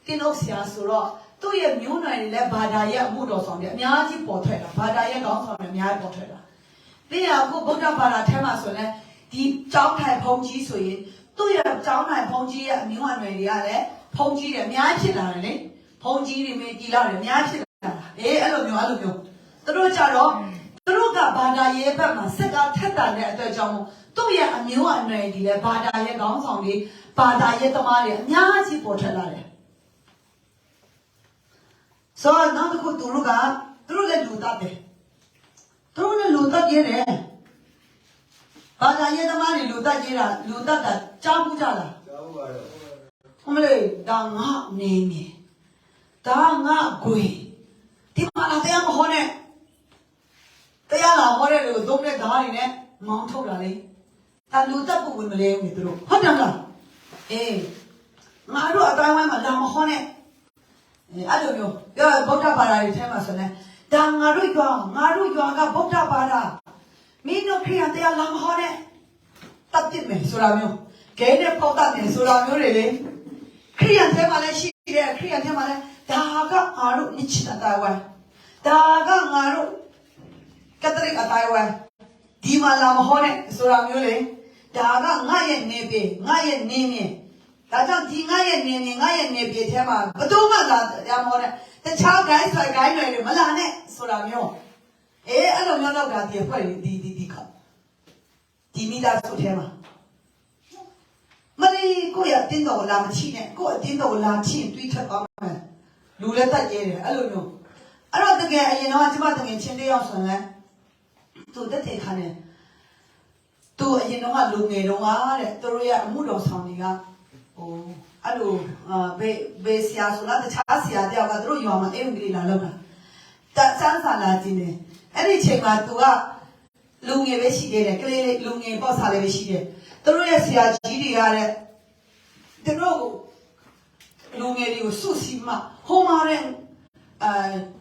ကင်းလို့ဆရာဆိုတော့သူ့ရဲ့မျိုးနွယ်တွေလည်းဘာသာရဲ့အမှုတော်ဆောင်တွေအများကြီးပေါ်ထွက်တာဘာသာရဲ့ကောင်းဆောင်တွေအများကြီးပေါ်ထွက်တာပြီးတော့အခုဗုဒ္ဓဘာသာထဲမှာဆိုရင်ဒီကျောင်းထိုင်ဘုံကြီးဆိုရင်သူ့ရဲ့ကျောင်းထိုင်ဘုံကြီးရဲ့အမျိုးအနွယ်တွေကလည်းဘုံကြီးတွေအများကြီးဖြစ်လာတယ်လေဘုံကြီးတွေမြေကြီးလာတယ်အများကြီးဖြစ်လာတာအဲ့လိုမျိုးသူတို့ကြတော့သူတို့ကဘာသာရေးဘက်မှာစက်ကထက်တာတဲ့အတွက်ကြောင့်သူ့ရဲ့အမျိုးအနွယ်တွေလည်းဘာသာရေးကောင်းဆောင်တွေဘာသာရေးသမားတွေအများကြီးပေါ်ထွက်လာတယ်ဆိုတော့နောက်တစ်ခုသူတို့လည်းလူတတ်တယ်သူတို့လည်းလူတတ်ရတယ်ဘာသာရေးသမားတွေလူတတ်တာကြားဘူးကြလားကြားဘူးပါတော့ဟိုမလေးဒါငါနေနေဒါငါကိုဒီမှာလာတရားမဟောနဲ့တရားလာဟောတဲ့လူသုံးတဲ့ဓာတ်တွေနဲ့မောင်းထုတ်တာလေဒါလူတတ်ဖို့ဝင်မလဲဘူးသူတို့ဟုတ်တယ်မလားငါတို့အတိုင်းဝိုင်းမှာလာမဟောနဲ့အဲ့လိုမျိုးပြောဗုဒ္ဓဘာသာတွေထဲမှာဆိုရင်ဒါငါတို့ရွာကဗုဒ္ဓဘာသာမင်းတို့ခရိယန်တရားလာမဟောနဲ့တတ်တယ်မယ်ဆိုတာမျိုးကဲနဲ့ပေါက်တတ်တယ်ဆိုတာမျိုးတွေလေခရိယန်ထဲမှာလည်းရှိတယ်ခရိယန်ထဲမှာလည်းဒါကငါတို့နိချစ်အတိုင်းဝိုင်းဒါကငါတို့ကတရိတ်အတိုင်းဝိုင်းဒီမှာလာမဟောနဲ့ဆိုတာမျိုးလေဒါကငါရဲ့နေပေငါရဲ့နေမြင်ဒါကြောင့်ဒီငါရဲ့နေမြင်ငါရဲ့နေပေထဲမှာဘယ်သူမှလာရမဟောနဲ့တခြားဂိုင်းဆိုင်ဂိုင်းတွေမလာနဲ့ဆိုတာမျိုးအဲ့လိုမျိုးတော့ဒါဒီဖွဲ့ဒီမိသားစုထဲမှာမလေးကိုရတင်းတော်လာမချိနဲ့ကိုအတင်းတော်လာချိတွေးထွက်သွားမယ်လူလည်းတတ်ရဲတယ်အဲ့လိုမျိုးအဲ့တော့တကယ်အရင်တော့ကျမတကယ်ချင်းတယောက်ဆိုရင်သူတက်တဲ့ခါနဲ့ သူအရင်တော့လူငယ်တော့တဲ့သူတို့ရဲ့အမှုတော်ဆောင်တွေကဟိုအဲ့လိုဘေးဆရာဆိုလားတခြားဆရာတယောက်ကသူတို့ရွာမှာအိမ်ကလေးလာလောက်တာစမ်းစာလာကြည့်နေအဲ့ဒီချိန်မှာသူကလူငယ်ပဲရှိသေးတယ်ကလေးလေးလူငယ်ပေါ့စားလေးပဲရှိတယ်သူတို့ရဲ့ဆရာကြီးတွေကတဲ့သူတို့လူငယ်တွေကိုစုစည်းမှဟိုမှာတဲ့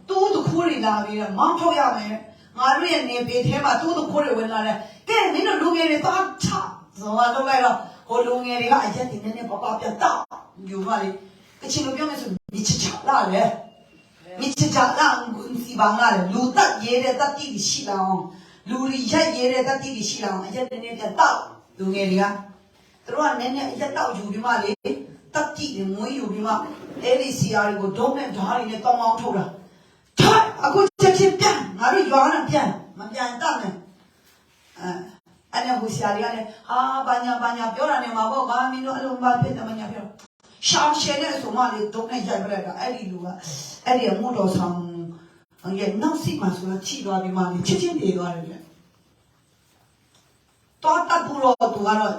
တူးတခိုးတွေလာပြီးတော့မောင်းထုတ်ရမယ်ငါတို့ရဲ့နေပေထဲမှာတူးတခိုးတွေဝင်လာတယ်ကဲမင်းတို့လူငယ်တွေသွားချဇော်ကတော့လိုက်တော့ဟိုလူငယ်တွေကအရက်တင်နေပပပြတ်တော့ယူပါလေကချင်လိုပြောမယ်ဆိုမြစ်ချလာလေမြစ်ချလာစီပါငါလေလူတက်ရဲတဲ့တက်တိရှိလောင်လူရီရိုက်ရဲတဲ့တက်တိရှိလောင်အရက်တင်နေပြတ်တော့လူငယ်တွေကသူတို့ကနည်းနည်းအရက်တော့ယူပြီးမှလေတက်တိတွေမွေးယူပြီးမှအဲ့ဒီစီယာတွေကိုဒုံးနဲ့ဓာတ်တွေနဲ့တောင်းအောင်ထုတ်တာထိုင်အခုချက်ချင်းပြန်ငါတို့ရွာနဲ့ပြန်မပြန်တော့နဲ့အဲ့ဒါဟိုဆရာတွေကလည်းဟာဘာညာပြောတာနဲ့မှာပေါ့ငါမင်းတို့အလုံးပါဖြစ်တယ်မညာပြောရှောင်းရှယ်တဲ့ဆိုမှလေဒုံးနဲ့ရိုက်ပြလိုက်တာအဲ့ဒီလူကအဲ့ဒီအမှုတော်ဆောင်ရဲ့နောက်စီမှာဆိုတာချိသွားပြီးမှလေချစ်ချင်းတည်သွားတယ်လေတော့တပ်ဘူးတော့သူကတော့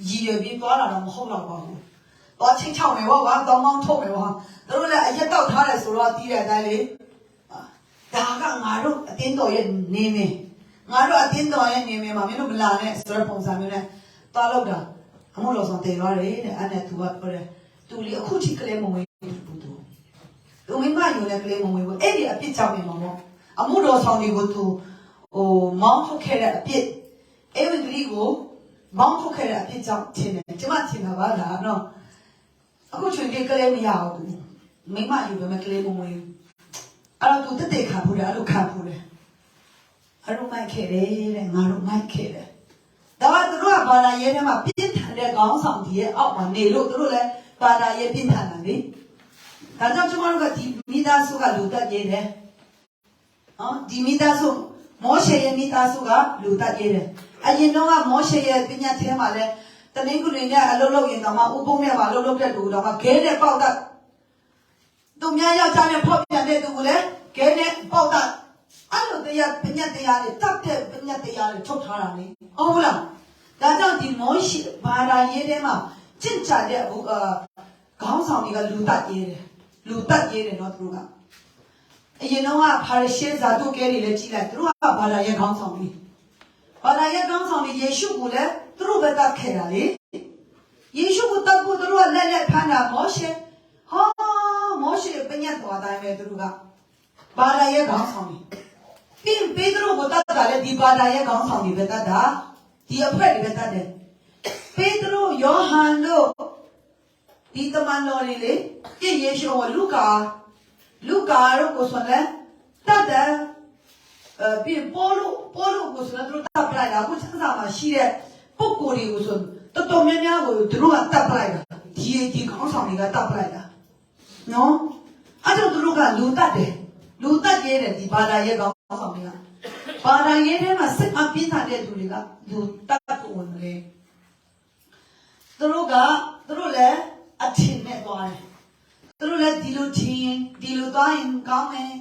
ရည်ရွယ်ပြီးသွားတာတော့မဟုတ်တော့ပါဘူးတော့ချင်းချောင်းနေပေါ့ကွာတောင်းမောင်းထုတ်နေပေါ့သူတို့လည်းအရက်တောက်ထားတယ်ဆိုတော့တီးတဲ့အတိုင်းလေဒါကငါတို့အတင်းတော်ရဲ့နေနေငါတို့အတင်းတော်ရဲ့နေနေမှာမင်းတို့မလာနဲ့ဆိုတဲ့ပုံစံမျိုးနဲ့သွားလို့တာအမှုလို့ဆောင်တည်သွားတယ်တဲ့အဲ့နဲ့သူကပြောတယ်သူလေအခုထိကလေးမဝင်ဘူးသူမိမယူတဲ့ကလေးမဝင်ဘူးအဲ့ဒီအပြစ်ကြောင့်နေမှာပေါ့အမှုတော်ဆောင်တွေကိုသူဟိုမောင်းထုတ်ခဲ့တဲ့အပြစ်အဲ့ဒီကလေးကိုမောင်းထုတ်ခဲ့တဲ့အပြစ်ကြောင့်ထင်တယ်ကျမထင်တာပါလားနော်အခုချွေကလေးမရဘူးမိမယူပဲကလေးမဝင်အဲ့တော့သူတက်တက်ခံဖို့တယ်အဲ့လိုခံဖို့တယ်အဲ့လိုမိုက်ခဲ့တယ်တဲ့ငါတို့မိုက်ခဲ့တယ်ဒါကသူတို့ကဘာသာရေးထဲမှာပြင်းထန်တဲ့ခေါင်းဆောင်ကြီးရဲ့အောက်မှာနေလို့သူတို့လည်းဘာသာရေးပြင်းထန်တာလေဒါကြောင့်ကျွန်တော်တို့ကဒီမိသားစုကလူတက်ရေးတယ်နော်ဒီမိသားစုမောရှေရဲ့မိသားစုကလူတက်ရေးတယ်အရင်တော့ကမောရှေရဲ့ပညာထဲမှာလည်းတနင်္ဂနွေနဲ့အလုပ်လုပ်ရင်တော့မှဥပုံနဲ့ပါအလုပ်လုပ်တဲ့လူတော့မှခဲနဲ့ပေါက်တတ်သူများယောက်ျားနဲ့ဖောက်ပြန်တဲ့သူကလည်းခဲနဲ့ပေါက်တတ်အဲ့လိုတရားပညာတရားတွေတတ်တဲ့ပညာတရားတွေထုတ်ထားတာလေဟုတ်လားဒါကြောင့်ဒီမောရှေဘာသာရေးထဲမှာကျင့်ကြတဲ့ခေါင်းဆောင်တွေကလူတက်ရေးတယ်လူတက်ရေးတယ်နော်သူတို့ကအရင်တော့ကပါရရှေဇာတုကဲတွေလည်းကြည်လိုက်သူတို့ကဘာသာရေးခေါင်းဆောင်တွေဘာသာရေးခေါင်းဆောင်တွေယေရှုကိုလည်းသူတို့ပဲတတ်ခဲ့တာလေယေရှုကိုတတ်ဖို့သူတို့ကလက်လက်ဖမ်းတာမောရှေပညာတော်တိုင်းပဲသူတို့ကဘာသာရေးခေါင်းဆောင်တွေပြီးပေတရုကိုတတ်တာလည်းဒီဘာသာရေးခေါင်းဆောင်တွေပဲတတ်တာဒီအဖွဲ့တွေပဲတတ်တယ်ပေတရုယောဟန်တို့ဒီတမန်တော်တွေလေပြည့်ယေရှုကိုလူကာတို့ကိုဆိုလည်းတတ်တယ်ပြီးပေါလုကိုဆိုလည်းသူတို့တပ်ပလိုက်တာအခုစမ်းစာမှာရှိတဲ့ပုဂ္ဂိုလ်တွေကိုဆိုတော်တော်များများကိုသူတို့ကတပ်ပလိုက်တာဒီခေါင်းဆောင်တွေကတပ်ပလိုက်တာနော်အဲ့တော့သူတို့ကလူတတ်တယ်လူတတ်ရဲတယ်ဒီဘာသာရေးခေါင်းဆောင်တွေကဘာသာရေးထဲမှာစစ်အပြင်းထန်တဲ့သူတွေကလူတတ်ကိုဝင်လေသူတို့လည်းအထင်နဲ့သွားတယ်သူတို့လည်းဒီလိုသွားရင်ကောင်းမယ်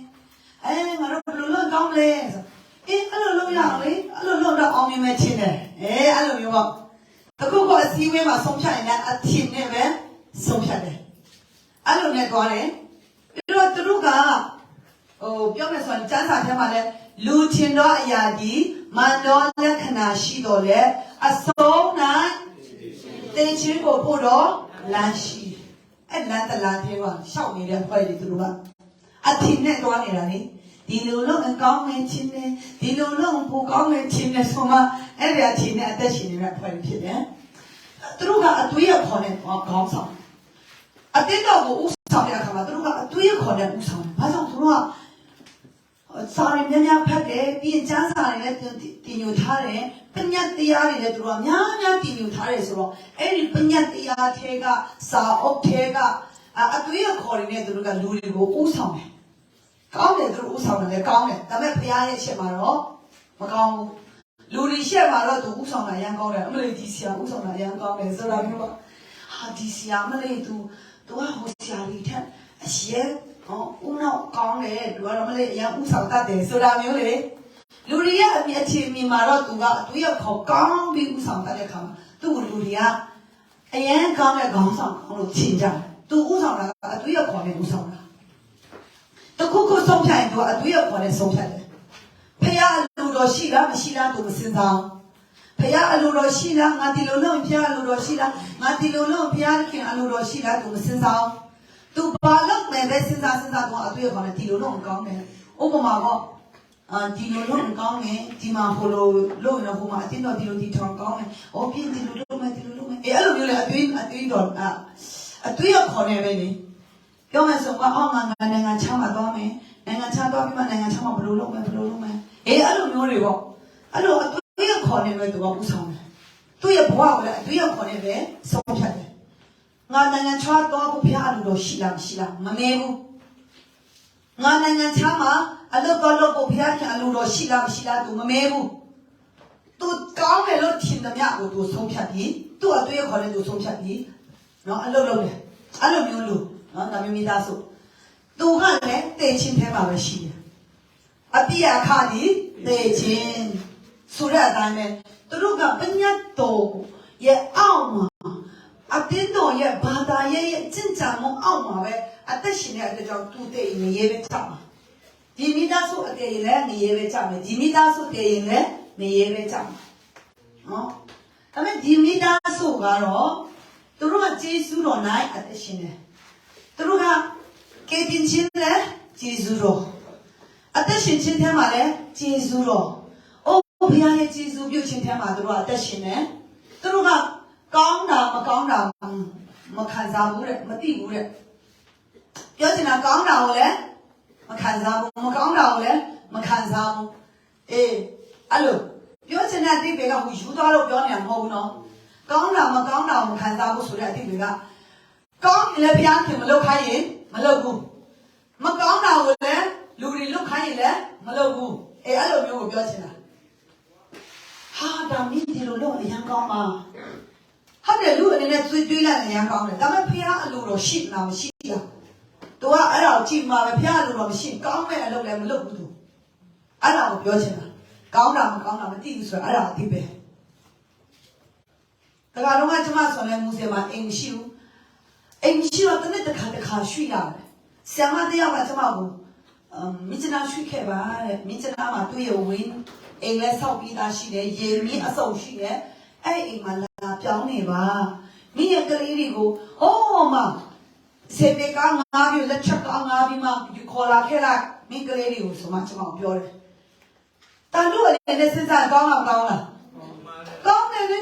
ငါတို့ဘယ်လိုလုပ်ကောင်းလဲဆိုအဲ့လိုလုပ်ရအောင်လေအဲ့လိုလုပ်တော့အောင်မြင်မယ်ချင်းတယ်အဲ့လိုမျိုးပေါ့အခုကအစည်းအဝေးမှာဆုံးဖြတ်ရင်လည်းအထင်နဲ့ပဲဆုံးဖြတ်တယ်အဲ့လိုနဲ့သွားတယ်ပြီးတော့သူတို့ကပြောမယ်ဆိုရင်ကျမ်းစာထဲမှာလည်းလူချင်းတော်အရာကြီးမန်တော်လက္ခဏာရှိတော်လဲအဆုံး၌တင်ချင်းကိုပို့တော့လမ်းရှိအဲ့လမ်းတလမ်းထဲမှာရှောက်နေတဲ့ဖွဲ့တွေသူတို့ကအထင်နဲ့သွားနေတာလေဒီလိုလုံးအကောင်းနဲ့ချင်းနဲ့ဒီလိုလုံးပိုကောင်းနဲ့ချင်းနဲ့ဆိုမှအဲ့ဒီအထင်နဲ့အသက်ရှင်နေတဲ့ဖွဲ့ဖြစ်တယ်သူတို့ကအတွေးရခေါ်တဲ့ခေါင်းဆောင်အတင်းတော်ကိုဥဆောင်တဲ့အခါမှာသူတို့ကအတွေးရခေါ်တဲ့ဥဆောင်ဘာကြောင့်သူတို့ကစာရင်းများဖတ်တယ်ပြီးကျမ်းစာတွေလည်းတင်ယူထားတယ်ပညာတရားတွေလည်းသူတို့ကများတင်ယူထားတယ်ဆိုတော့အဲ့ဒီပညာတရားထဲကစာအုပ်ထဲကအတွေးရခေါ်နေတဲ့သူတို့ကလူတွေကိုဥဆောင်တယ်ကောင်းတယ်သူတို့ဥဆောင်တယ်လည်းကောင်းတယ်ဒါပေမဲ့ဘုရားရဲ့ချက်မှာတော့မကောင်းဘူးလူတွေရှက်မှာတော့သူဥဆောင်တာရမ်းကောင်းတယ်အမလေးဒီဆရာဥဆောင်တာရမ်းကောင်းတယ်ဆိုတာမျိုးပေါ့ဟာဒီဆရာမလေးသူကဟိုဆရာကြီးထက်အရေးဦးနောက်ကောင်းတယ်သူကတော့မလေးအရန်ဥဆောင်တတ်တယ်ဆိုတာမျိုးလေ လူတွေရဲ့အမြင်မှာတော့သူကအတွေးရခေါ်ကောင်းပြီးဥဆောင်တတ်တဲ့ခါမှာသူ့ကိုလူတွေကအရန်ကောင်းတဲ့ခေါင်းဆောင်ကောင်းလို့ထင်ကြတယ်သူဥဆောင်တာကအတွေးရခေါ်နဲ့ဥဆောင်တာတခုခုဆုံးဖြတ်ရင်သူကအတွေးရခေါ်နဲ့ဆုံးဖြတ်တယ်ဖះအလိုတော်ရှိလားမရှိလားသူမစင်စားဖះအလိုတော်ရှိလားငါဒီလိုလုပ်ဖះအလိုတော်ရှိလားငါဒီလိုလုပ်ဖះခင်အလိုတော်ရှိလားသူမစင်စားသူဘာလုပ်မယ်ပဲစဉ်းစားသူကအတွေ့အကြုံနဲ့ဒီလိုလုပ်ကောင်းတယ်ဥပမာပေါ့ဒီလိုလုပ်ကောင်းတယ်ဒီမှာဟိုလိုလုပ်နေဟိုမှာအတင်းတော့ဒီလိုဒီထောင်ကောင်းတယ်ဟောပြင်းဒီလိုလုပ်မယ်အဲ့လိုမျိုးလေအတွေ့တော့အတွေ့အခေါ်နေပဲလေပြောမယ်ဆိုတော့ငါနိုင်ငံချမ်းမှာသွားမယ်နိုင်ငံချမ်းသွားပြီးမှနိုင်ငံချမ်းမှာဘယ်လိုလုပ်မယ်အဲ့လိုမျိုးတွေပေါ့အဲ့လိုအတွေ့အခေါ်နေပဲသူကဥဆောင်တယ်သူ့ရဲ့ဘဝကိုလည်းအတွေ့အခေါ်နေပဲဆုံးဖြတ်တယ်ငါနိုင်ငံချမ်းတော့ဘုရားအလိုတော်ရှိလားမရှိလားမမဲဘူးငါနိုင်ငံချမ်းမှာအလုပ်တော်လို့ဘုရားခင်အလိုတော်ရှိလားမရှိလားသူမမဲဘူးသူကောင်းတယ်လို့ထင်သမျှကိုသူဆုံးဖြတ်ပြီးသူ့အတွေ့အခေါ်နဲ့သူဆုံးဖြတ်ပြီးနော်အလုပ်လုပ်တယ်အဲ့လိုမျိုးလို့နော်ဒါမျိုးမိသားစုသူကလည်းတည်ချင်းထဲမှာပဲရှိတယ်အပြည့်အခါဒီတည်ချင်းဆိုတဲ့အတိုင်းပဲသူတို့ကပညာတော်ရဲ့အောက်မှာအတင်းတော်ရဲ့ဘာသာရဲ့ကျင့်ကြံမှုအောက်မှာပဲအသက်ရှင်တဲ့အတွက်ကြောင့်သူတည်နေရဲပဲချမှာဒီမိသားစုအတည်လည်းနေရဲပဲချမယ်ဒီမိသားစုတည်ရင်လည်းနေရဲပဲချမှာနော်ဒါပေမဲ့ဒီမိသားစုကတော့သူတို့ကကျေးဇူးတော်နိုင်အသက်ရှင်တယ်သူတို့ကကေတင်ချင်းလည်းကျေးဇူးတော်အသက်ရှင်ခြင်းထဲမှာလည်းကျေးဇူးတော်အိုးဘုရားရဲ့ကျေးဇူးပြုခြင်းထဲမှာသူတို့ကအသက်ရှင်တယ်သူတို့ကကောင်းတာမကောင်းတာမခံစားဘူးတဲ့မသိဘူးတဲ့ပြောချင်တာကောင်းတာကိုလည်းမခံစားဘူးမကောင်းတာကိုလည်းမခံစားဘူးအေးအဲ့လိုပြောချင်တဲ့အတိတ်တွေကဟိုယူသွားလို့ပြောနေတာမဟုတ်ဘူးနော်ကောင်းတာမကောင်းတာကိုမခံစားဘူးဆိုတဲ့အတိတ်တွေကကောင်းလည်းဘုရားခင်မလုပ်ခိုင်းရင်မလုပ်ဘူးမကောင်းတာကိုလည်းလူတွေလုပ်ခိုင်းရင်လည်းမလုပ်ဘူးအေးအဲ့လိုမျိုးကိုပြောချင်တာဟာဒါမင်းဒီလိုလုပ်အရင်ကောင်းပါဟုတ်တယ်လူအနေနဲ့တွေးလိုက်ရင်ရမ်းကောင်းတယ်ဒါပေမဲ့ဖះအလိုတော်ရှိလားမရှိလားသူကအဲ့ဒါကိုကြည့်မှာပဲဖះအလိုတော်မရှိကောင်းမဲ့အလုပ်လည်းမလုပ်ဘူးသူအဲ့ဒါကိုပြောချင်တာကောင်းတာမကောင်းတာမသိဘူးဆိုတော့အဲ့ဒါအသိပဲဒါကတော့ကကျွန်မဆိုလည်းမူဆယ်မှာအိမ်မရှိဘူးအိမ်မရှိတော့တစ်နေ့တစ်ခါရွှေ့ရတယ်ဆရာမတယောက်ကကျွန်မကိုမြစ်ချနာရွှေ့ခဲ့ပါတဲ့မြစ်ချနာမှာတွေ့ရဝင်းအိမ်လည်းဆောက်ပြီးသားရှိတယ်ရေမီးအစုံရှိတယ်အဲ့အိမ်မှာလာပြောင်းနေပါမိရဲ့ကလေးတွေကိုဟောမစေပေကငါးပြီးလက်ချက်ကငါးပြီးမှယူခေါ်လာခဲ့လိုက်မိကလေးတွေကိုဆိုမှကျွန်မပြောတယ်တန်တို့အနေနဲ့စဉ်းစားကောင်းလားကောင်းတယ်လေ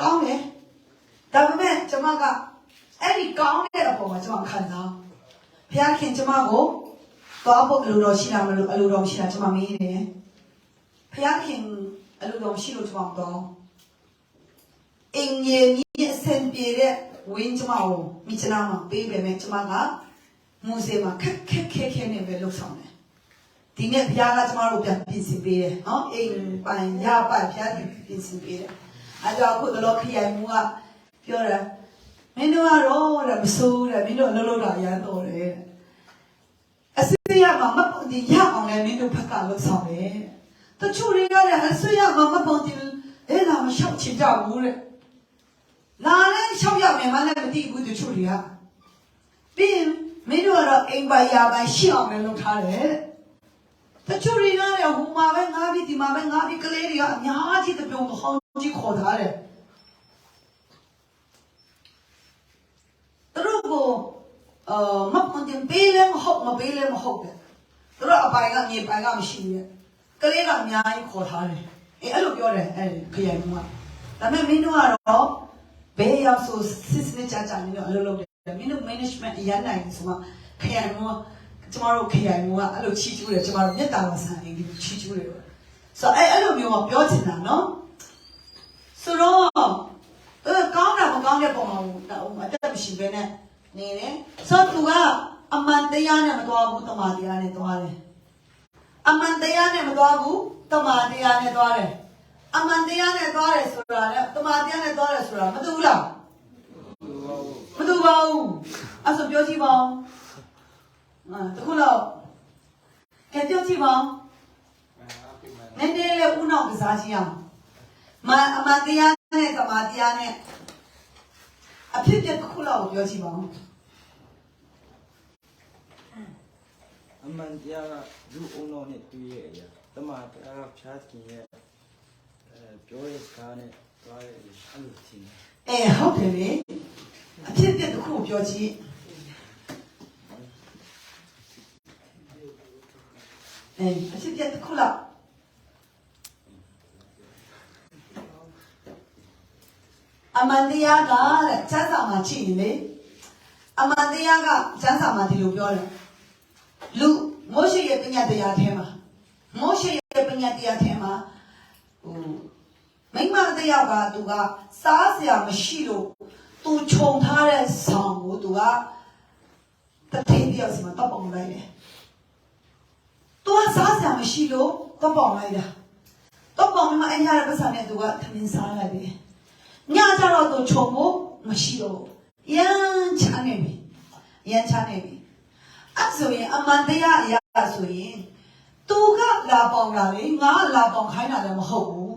ကောင်းတယ်ဒါပေမဲ့ကျွန်မကအဲ့ဒီကောင်းတဲ့အပေါ်မှာကျွန်မခံစားဘုရားခင်ကျွန်မကိုသွားဖို့အလိုတော်ရှိလားမလို့အလိုတော်ရှိလားကျွန်မမေးတယ်ဘုရားခင်အလိုတော်ရှိလို့ကျွန်မတော့အင်းရဲ့မြစ်ဆန်ပြေတဲ့ဝင်းကျွန်မကိုမိချနာမှာပေးပေမဲ့ကျွန်မကမူစေမှာခက်နဲ့ပဲလှုပ်ဆောင်တယ်ဒီနေ့ဘုရားကကျွန်မတို့ပြန်ပြင်ဆင်ပေးတယ်နော်အိမ်ပိုင်ရပိုင်ဘုရားပြင်ဆင်ပေးတယ်အဲ့တော့အခုတော့ခရိုင်မူကပြောတယ်မင်းတို့ကတော့မဆိုးတယ်မင်းတို့လှုပ်တာရမ်းတော့တယ်အစရမှာမပုံဒီရအောင်လည်းမင်းတို့ဘက်ကလှုပ်ဆောင်တယ်တချို့တွေရတယ်အစရမှာမပုံဒီအဲ့ဒါမရှောက်ချင်ကြဘူးတဲ့လာလည်းရှောက်ရမယ်မလည်းမသိဘူးတချို့တွေကပြီးမင်းတို့ကတော့အိမ်ပိုင်ရပိုင်ရှိအောင်လည်းလုပ်ထားတယ်တချို့တွေရတယ်ဟိုမှာပဲငါးပြီးဒီမှာပဲငါးပြီးကလေးတွေကအများကြီးတပြုံဟောင်းကြီးခေါ်ထားတယ်သူတို့ကိုမပွန်တင်ပေးလည်းမဟုတ်မပေးလည်းမဟုတ်တယ်သူတို့အပိုင်ကမြေပိုင်ကမရှိဘူးကလေးကအများကြီးခေါ်ထားတယ်အဲ့လိုပြောတယ်အဲ့ခရိုင်ကဒါပေမဲ့မင်းတို့ကတော့ဘယ်ရောက်ဆိုစစ်စစ်ကြကြနေတော့အလုပ်လုပ်တယ်မင်းတို့ management အရန်နိုင်ဆိုမှခရိုင်ကကျမတို့ခရိုင်ကအဲ့လိုချီးကျူးတယ်ကျမတို့မြတ်တာဝဆန်နေပြီးချီးကျူးတယ်ဆိုတော့အဲ့လိုမျိုးကပြောချင်တာနော်ဆိုတော့ကောင်းတာမကောင်းတဲ့ပုံမှာအတက်မရှိဘဲနဲ့နေတယ်ဆိုတော့သူကအမှန်တရားနဲ့မသွားဘူးတမာတရားနဲ့သွားတယ်အမှန်တရားနဲ့မသွားဘူးတမာတရားနဲ့သွားတယ်အမှန်တရားနဲ့သွားတယ်ဆိုတာနဲ့တမာတရားနဲ့သွားတယ်ဆိုတာမတူဘူးလားမတူပါဘူးအဲ့ဆိုပြောကြည့်ပါဦးတခုတော့ကဲပြောကြည့်ပါဦး နည်းနည်းလေးဦးနောက်ကစားကြည့်အောင်အမှန်တရားနဲ့တမန်တရားနဲ့အဖြစ်ပြတစ်ခုလောက်ပြောကြည့်ပါဦးအမှန်တရားကလူအုံတော်နဲ့တွေ့ရဲ့အရာတမန်တရားကဖျားခင်ရဲ့ပြောရဲ့စကားနဲ့သွားရဲ့အဲ့လိုထင်တယ်ဟုတ်တယ်လေအဖြစ်ပြတစ်ခုပြောကြည့်အဖြစ်ပြတစ်ခုလောက်အမှန်တရားကတဲ့ကျမ်းစာမှာကြည့်ရင်လေအမှန်တရားကကျမ်းစာမှာဒီလိုပြောတယ်လူမောရှေရဲ့ပညာတရားထဲမှာမောရှေရဲ့ပညာတရားထဲမှာမိမတယောက်ကသူကစားစရာမရှိလို့သူခြုံထားတဲ့ဆောင်ကိုသူကတထိန်တယောက်စီမှာတော့ပုံလိုက်တယ်သူကစားစရာမရှိလို့တော့ပုံလိုက်တာတော့ပုံမှာအရာတဲ့ပတ်စံနဲ့သူကထမင်းစားလိုက်တယ်ညကျတော့သူခြုံဖို့မရှိတော့ရမ်းချနေပြီအဲ့ဆိုရင်အမှန်တရားအရာဆိုရင်သူကလာပေါင်တာလေငါလာပေါင်ခိုင်းတာလည်းမဟုတ်ဘူး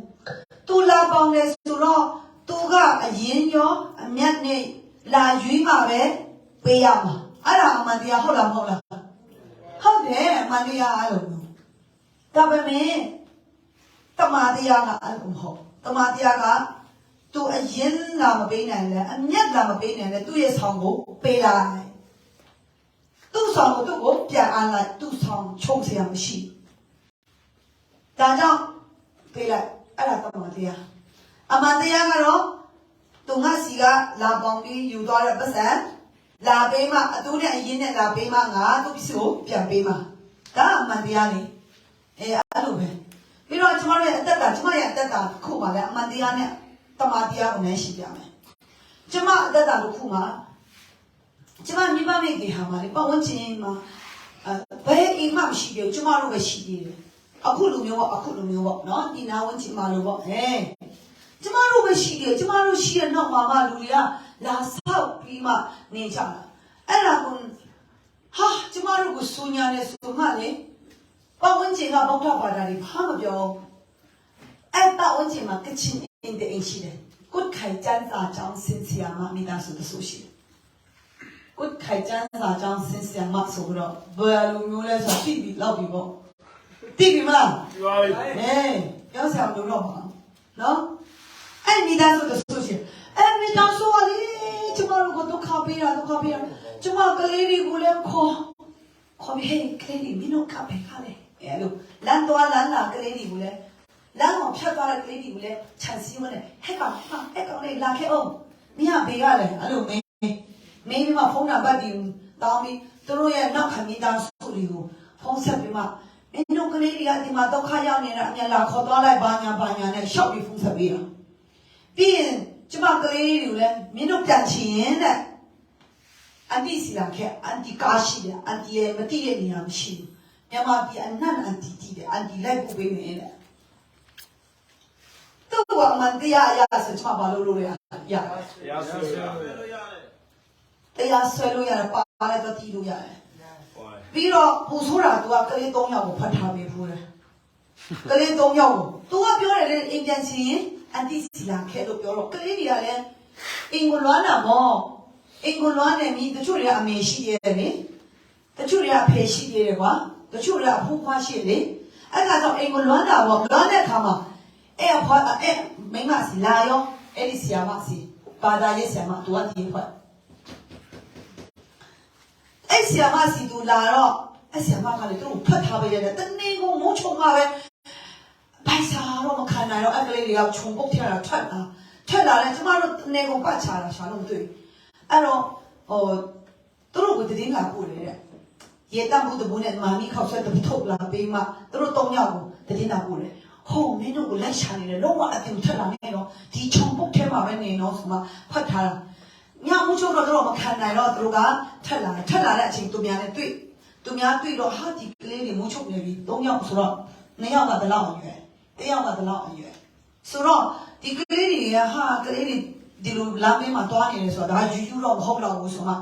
သူလာပေါင်တယ်ဆိုတော့သူကအရင်ရောအမျက်နဲ့လာရွေးမှာပဲပေးရမှာအဲ့ဒါအမှန်တရားဟုတ်လားမဟုတ်လားဟုတ်တယ်အမှန်တရားအဲ့လိုမျိုးဒါပေမဲ့တမန်တရားကအဲ့လိုမဟုတ်တမန်တရားကသူအရင်လာမပေးနိုင်လဲအမျက်လာမပေးနိုင်လဲသူ့ရဲ့ဆောင်ကိုပေးလိုက်သူ့ဆောင်ကိုသူ့ကိုပြန်အားလိုက်သူ့ဆောင်ချုပ်เสียမရှိဒါကြောင့်ပေးလိုက်အဲ့ဒါတမန်တရားအမှန်တရားကတော့သူငါစီကလာပေါင်းပြီးယူသွားတဲ့ပတ်စံလာပေးမှအတူနဲ့အရင်နဲ့လာပေးမှငါသူ့ပစ္စည်းကိုပြန်ပေးမှဒါအမှန်တရားလေအဲ့လိုပဲပြီးတော့ကျွန်တော်ရဲ့အသက်တာကျွန်မရဲ့အသက်တာခုပါလဲအမှန်တရားနဲ့တမန်တရားကိုလည်းရှိပြမယ်ကျွန်မအသက်တာတစ်ခုမှာကျွန်မမိဘမိခင်ဟာမှာလေပတ်ဝန်းကျင်မှာဘယ်အိမ်မှမရှိသေးဘူးကျွန်မတို့ပဲရှိသေးတယ်အခုလူမျိုးပေါ့နော်ဒီနာဝန်းကျင်မှာလို့ပေါ့ကျွန်မတို့ပဲရှိသေးတယ်ကျွန်မတို့ရှိတဲ့နောက်မှာလူတွေကလာဆောက်ပြီးမှနေကြတာအဲ့ဒါကိုဟာကျွန်မတို့ကိုစူညာနဲ့ဆိုမှလေပတ်ဝန်းကျင်ကဗုဒ္ဓဘာသာတွေဘာမပြောအဲ့ပတ်ဝန်းကျင်မှာကချင်အင်းတဲ့အင်းရှိတယ်ကုတ်ခိုင်ကျန်းစာကြောင်းစင်စီယာမမိသားစုတဆိုရှိတယ်ကုတ်ခိုင်ကျန်းစာကြောင်းစင်စီယာမဆိုတော့ဘယ်လိုမျိုးလဲဆိုတော့ပြီးလောက်ပြီပေါ့သိပြီမလားပြီးပါပြီပြောစရာမလိုတော့ပါနော်အဲ့မိသားစုတဆိုရှိအဲ့မိသားစုကလေကျမတို့ကတော့ခါပေးတာကျမကလေးတွေကိုလည်းခေါ်ပြီးဟဲ့ကလေးတွေမင်းတို့ခါပေးခါလေအဲ့လိုလမ်းသွားလမ်းလာကလေးတွေကိုလည်းလမ်းအောင်ဖြတ်သွားတဲ့ကလေးတွေကိုလည်းခြံစည်းဝနဲ့ဟဲ့ကောင်လေးလာခဲ့အောင်မင်းကဘေးရလေအဲ့လိုမင်းပြီးမှဖုန်းနံပါတ်ပြီးတောင်းပြီးသူတို့ရဲ့နောက်ခံမိသားစုတွေကိုဖုန်းဆက်ပြီးမှမင်းတို့ကလေးတွေကဒီမှာဒုက္ခရောက်နေတဲ့အမြဲလာခေါ်သွားလိုက်ဘာညာနဲ့ရှောက်ပြီးဖုန်းဆက်ပြီးတော့ပြီးရင်ကျမကလေးတွေကိုလည်းမင်းတို့ပြန်ချင်ရင်တဲ့အန်တီစီလာခဲ့အန်တီကားရှိတယ်အန်တီရဲ့မတိတဲ့နေရာမရှိဘူးမြန်မာပြည်အနတ်အန်တီတည်တယ်အန်တီလိုက်ပို့ပေးမယ်တဲ့သူ့ဘာမှတရားရဆိုချပါလို့ရတရားဆွဲလို့ရတယ်တရားဆွဲလို့ရတယ်ပါလဲတော့တီးလို့ရတယ်ပြီးတော့ပူဆိုးတာ तू ကကလေး3ယောက်ကိုဖတ်ထားပေးဖို့တယ်ကလေး3ယောက်ကို तू ကပြောတယ်လေအင်ပြန်ချင်းအန်တီစီလာခဲ့လို့ပြောတော့ကလေးတွေကလည်းအင်ကိုလွမ်းတာမောအင်ကိုလွမ်းတယ်မိတချို့တွေကအမေရှိတယ်လေတချို့တွေကအဖေရှိတယ်ကွာတချို့တွေကအဖိုးဖွားရှိတယ်လေအဲ့ဒါကြောင့်အင်ကိုလွမ်းတာပေါ့လွမ်းတဲ့အခါမှာအဲ့မိမစီလာရောအဲ့ဒီဆီယာမစီပါဒါရဲ့ဆီယာမ तू ကဒီဖွဲ့အဲ့ဆီယာမစီ तू လာတော့အဲ့ဆီယာမကလည်းသူ့ကိုဖတ်ထားပေးရတယ်တနေ့ကိုမိုးချုံမှာပဲဘိုက်စာတော့မခံနိုင်တော့အဲ့ကလေးတွေကခြုံပုတ်ထတာထွက်လာတယ်ကျမတို့တနေ့ကိုပတ်ချတာရှာလို့မတွေ့အဲ့တော့သူတို့ကတည်င်းလာပို့တယ်ရေတမှုတဘူးနဲ့မာမီခောက်ဆွဲတပထုတ်လာပေးမှသူတို့3ယောက်ကိုတည်င်းလာပို့တယ်ဟိုမင်းတို့ကိုလိုက်ရှာနေတယ်လုံးဝအပြင်ထွက်လာနေတော့ဒီခြုံပုတ်ထဲမှာပဲနေတော့ဆိုမှဖတ်ထားတာညမှုချိုးတော့မခံနိုင်တော့သူတို့ကထက်လာတဲ့အချိန်သူများနဲ့တွေ့တော့ဟာဒီကလေးတွေမှုချုပ်နေပြီ3ယောက်ဆိုတော့2ယောက်ကတလောက်အရွယ်1ယောက်ကတလောက်အရွယ်ဆိုတော့ဒီကလေးတွေကဟာကလေးတွေဒီလိုလာမင်းမှာတွားနေတယ်ဆိုတော့ဒါယူတော့မဟုတ်တော့ဘူးဆိုမှ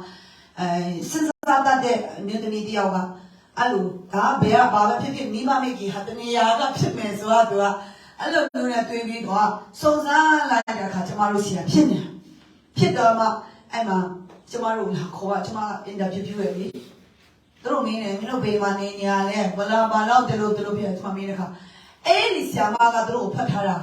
စဉ်းစားတတ်တဲ့အမျိုးသမီးတယောက်က အဲ့လိုဒါဘယ်ကဘာပဲဖြစ်ဖြစ်မိမမိကြီးဟာတနေရာကဖြစ်မယ်ဆိုတာသူကအဲ့လိုမျိုးနဲ့တွေးပြီးတော့စုံစမ်းလိုက်တဲ့အခါကျမတို့စီကဖြစ်နေဖြစ်တော့မှအဲ့မှာကျမတို့လာခေါ်ကကျမအင်တာဗျူးပြုရပြီသူတို့မင်းနဲ့မင်းတို့ဘေးမှာနေနေရလဲဘလာဘာလောက်တလို့ပြကျမမင်းတဲ့ခါအဲ့ဒီဆရာမကသူတို့ကိုဖတ်ထားတာ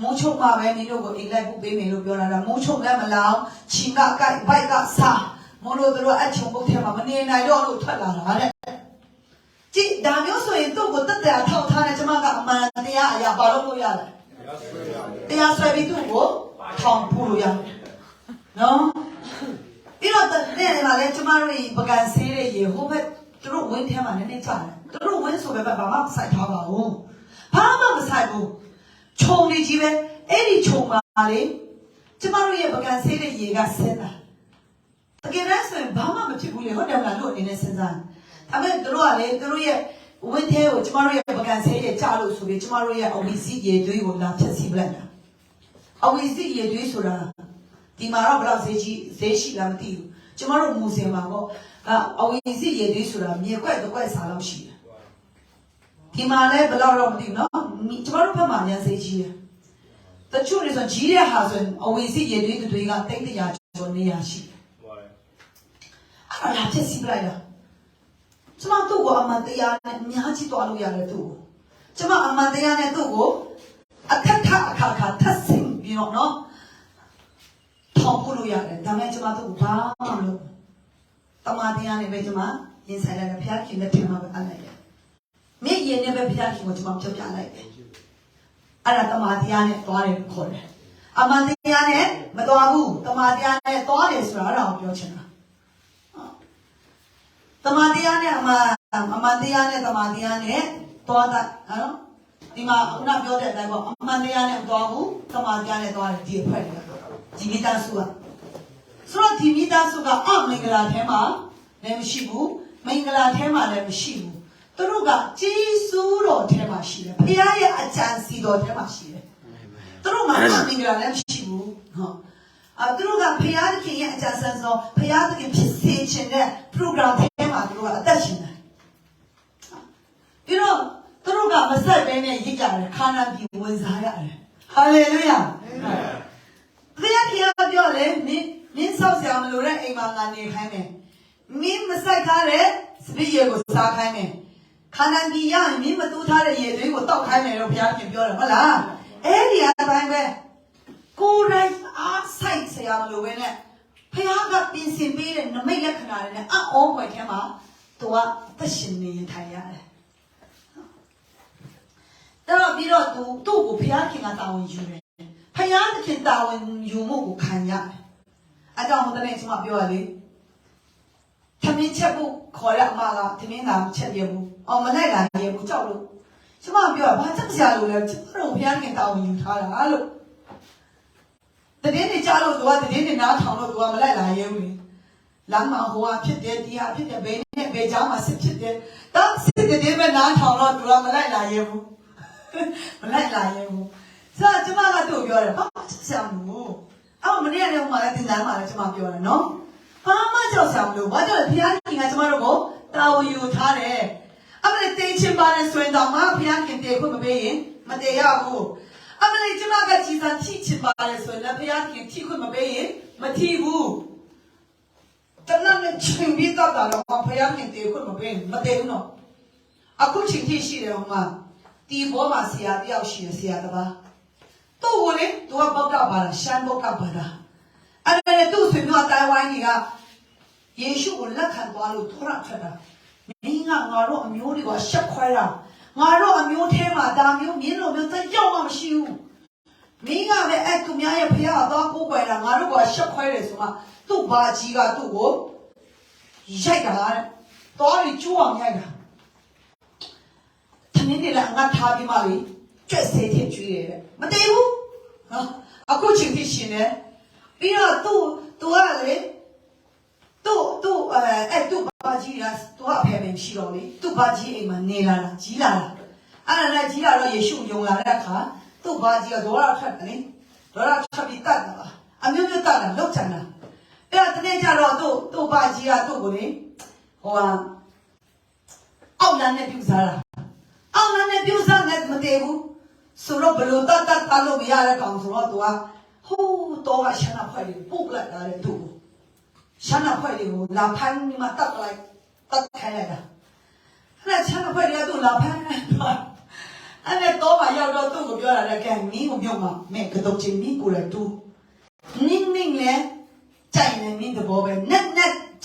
မိုးချုံမှာပဲမင်းတို့ကိုအိမ်လိုက်ဖို့ပေးမယ်လို့ပြောတာမိုးချုံလည်းမလောင်ချင်ကကိုက်ဘိုက်ကစားမလို့တို့အချုံပုတ်ထဲမှာမနေနိုင်တော့လို့ထွက်လာတာတဲ့ကြည့်ဒါမျိုးဆိုရင်သူ့ကိုတက်တက်ထောက်ထားတဲ့ကျမကအမှန်တရားအရာဘာလို့လို့ရလဲတရားဆွဲပြီးသူ့ကိုထောင်ဖို့လို့ရတယ်နော်ပြီးတော့တဲ့မှာလဲကျမတို့ပကံဆေးတဲ့ရေဟိုဘက်သူတို့ဝင်းထဲမှာနည်းနည်းကြာတယ်သူတို့ဝင်းဆိုပဲဘာမှမဆိုင်ထားပါဘူးဘာမှမဆိုင်ဘူးခြုံနေကြီးပဲအဲ့ဒီခြုံပါလေကျမတို့ရဲ့ပကံဆေးတဲ့ရေကဆင်းတာတကယ်တမ်းဆိုရင်ဘာမှမဖြစ်ဘူးလေဟုတ်တယ်မလားလို့အနေနဲ့စဉ်းစားဒါပေမဲ့တို့ကလေတို့ရဲ့ဝင်းထဲကိုကျမတို့ရဲ့ပကံဆေးရဲ့ကြားလို့ဆိုပြီးကျမတို့ရဲ့အဝီစီရေသွေးကိုလာဖြတ်စီပလိုက်တာအဝီစီရေသွေးဆိုတာဒီမှာတော့ဘယ်တော့ဈေးရှိလားမသိဘူးကျမတို့မူစင်မှာပေါ့အဝီစီရေသွေးဆိုတာမြေခွက်တစ်ခွက်စာလောက်ရှိတယ်ဒီမှာလည်းဘယ်တော့တော့မသိဘူးနော်ကျမတို့ဘက်မှာညာဈေးကြီးတယ်တချို့တွေဆိုကြီးတဲ့ဟာဆိုရင်အဝီစီရေသွေးတွေကတိတ်တရာကျော်နေရရှိတယ်အဲ့ဒါဖြတ်စီပလိုက်တာကျမတို့ကအမှန်တရားနဲ့အများကြီးတွားလို့ရတယ်သူ့ကိုကျမအမှန်တရားနဲ့သူ့ကိုအခက်အခါထပ်ဆင်းပြီးတော့နော်ထောင်ဖို့လို့ရတယ်ဒါမဲ့ကျမတို့ဘာမှမလုပ်တမန်တရားနဲ့ပဲကျမရင်ဆိုင်လိုက်တယ်ဖျားခင်နဲ့တင်မှာပဲအားလိုက်တယ်မြေရင်နဲ့ပဲဖျားခင်ကိုကျမပြောပြလိုက်တယ်အဲ့ဒါတမန်တရားနဲ့တွားတယ်ခေါ်တယ်အမှန်တရားနဲ့မတွားဘူးတမန်တရားနဲ့တွားတယ်ဆိုတာအဲ့ဒါကိုပြောချင်တာတမန်တရားနဲ့အမှန်တရားနဲ့တမန်တရားနဲ့သွားတာနော်ဒီမှာခုနပြောတဲ့အတိုင်းပေါ့အမှန်တရားနဲ့သွားဘူးတမန်တရားနဲ့သွားတယ်ဒီအဖွဲ့တွေကဒီမိသားစုကဆိုတော့ဒီမိသားစုကအမင်္ဂလာထဲမှာလည်းမရှိဘူးမင်္ဂလာထဲမှာလည်းမရှိဘူးသူတို့ကဂျေစုတော်ထဲမှာရှိတယ်ဘုရားရဲ့အကြံစီတော်ထဲမှာရှိတယ်သူတို့မှာမင်္ဂလာလည်းမရှိဘူးဟုတ်သူတို့ကဘုရားသခင်ရဲ့အကြံစံသောဘုရားသခင်ဖြစ်စေခြင်းတဲ့ program ထဲမှာသူတို့ကအသက်ရှင်တယ်ပြီးတော့သူတို့ကမဆက်ဘဲနဲ့ရစ်ကြတယ်ခါနာပြည်ဝင်စားရတယ်ဟာလေလုယာဘုရားခင်ကပြောလေမင်းဆောက်ဆရာမလို့တဲ့အိမ်မှာငါနေခိုင်းမယ်မင်းမဆက်ထားတဲ့စပီးရေကိုစားခိုင်းမယ်ခါနာပြည်ရရင်မင်းမတူးထားတဲ့ရေတွေကိုတောက်ခိုင်းမယ်လို့ဘုရားခင်ပြောတယ်ဟုတ်လားအဲ့ဒီအတိုင်းပဲကိုယ်တိုင်အားဆိုင်ဆရာမလို့ပဲနဲ့ဖခင်ကပြင်ဆင်ပေးတဲ့နမိတ်လက္ခဏာတွေနဲ့အော်ဖွယ်ထဲမှာသူကသက်ရှင်နေထိုင်ရတယ်။ဒါတော့ပြီးတော့သူ့ကိုဖခင်ကတာဝန်ယူတယ်။ဖခင်တာဝန်ယူမှုကိုခံရတယ်။အဲကြောင့်ဟိုတနေ့ကျွန်မပြောရလေ။သမင်းချက်ဖို့ခေါ်ရအမကသမင်းကချက်ရဘူး။အော်မလိုက်လာရဘူးကြောက်လို့ကျွန်မပြောဘာချက်စရာလို့လဲကျွန်တော်ဖခင်တာဝန်ယူထားတာလို့တည်နေကြလို့သူကတည်နေနားထောင်လို့သူကမလိုက်လာရဲဘူးလမ်းမှာဟိုကဖြစ်တယ်ဒီဟာဖြစ်တယ်ဘယ်နဲ့ဘယ်ကြားမှာစစ်ဖြစ်တယ်တောင်းစစ်တယ်ပဲနားထောင်တော့သူကမလိုက်လာရဲဘူးမလိုက်လာရဲဘူးဆိုတော့ကျမကသူ့ကိုပြောတယ်ဘာမှဆက်ဆံလို့အော်မနေ့ကလည်းဟိုမှာလည်းတင်တန်းမှာလည်းကျမပြောတယ်နော်ဘာမှကြောက်ဆံလို့ဘာကြောင့်လဲဘုရားခင်ကကျမတို့ကိုတာဝန်ယူထားတယ်အမလေးတေးချင်းပါနဲ့ဆွေးတော့မှဘုရားခင်တေးခွင့်မပေးရင်မတေးရဘူးအမလေးကျမကကြည်စားထိချင်ပါလေဆိုရင်ဘုရားခင်ထိခွင့်မပေးရင်မထိဘူးတနနဲ့ချင်းပြီးတော့တာတော့ဘုရားခင်တေခွင့်မပေးမတေဘူးနော်အခုချင်းထိရှိတယ်ဟိုမှာဒီဘောမှာဆရာတယောက်ရှိတယ်ဆရာတပါးသူ့ကိုလေသူကပေါက်တော့ပါလားရှမ်းပေါက်တော့ပါလားအဲ့ဒါနဲ့သူ့ဆွေမျိုးတိုင်ဝိုင်းကြီးကယေရှုကိုလက်ခံသွားလို့ထောရထွက်တာမင်းကငါတို့အမျိုးတွေကရှက်ခွဲတာငါတို့အမျိုးထဲမှာဒါမျိုးမင်းလိုမျိုးတစ်ယောက်မှမရှိဘူးမင်းကလည်းအဲ့သူများရဲ့ဖခင်ကတော့ကိုးကွယ်တာငါတို့ကရှက်ခွဲတယ်ဆိုမှသူ့ဘာကြီးကသူ့ကိုရိုက်တာတဲ့တော်ရီကျိုးအောင်ရိုက်တာသမင်းတွေလည်းငါထားပြီးမှလေကြွက်စေတဲ့ကျွေးတယ်မတည်ဘူးနော်အခုချိန်ထိရှင်တယ်ပြီးတော့သူကလေသူအဲ့သူဘာကြီးကသူကအဖေပဲရှိတော့လေသူဘာကြီးအိမ်မှာနေလာတာကြီးလာတာအဲ့ဒါနဲ့ကြီးလာတော့ယေရှုယုံလာတဲ့အခါသူဘာကြီးကဒေါ်ရထွက်တယ်လေဒေါ်ရထွက်ပြီးတတ်တာအမျိုးမျိုးတတ်တာလောက်ချင်တာအဲ့ဒါတနေ့ကျတော့သူဘာကြီးကသူ့ကိုလေဟို အောက်လမ်းနဲ့ပြူစားတာအောက်လမ်းနဲ့ပြူစားနဲ့မတည်ဘူးဆိုတော့ဘလို့တတ်လို့မရတဲ့ကောင်ဆိုတော့သူကဟိုးတော့ကရှမ်းနာဖွဲ့လေးပုတ်လိုက်တာတဲ့သူရှမ်းနာဖွဲ့လေးကိုလာဖိုင်းမှတတ်လိုက်တတ်ခိုင်းလိုက်တာအဲ့ဒါရှမ်းနာဖွဲ့လေးကသူ့လာဖိုင်းတော့အဲ့ဒါတော့မှရောက်တော့သူ့ကိုပြောတာလည်းကဲမင်းကိုမြုပ်မှာမဲကတော့ချင်းမင်းကိုလည်းသူနင်းနင်းလဲကြိုင်နေမင်းတဘောပဲနက်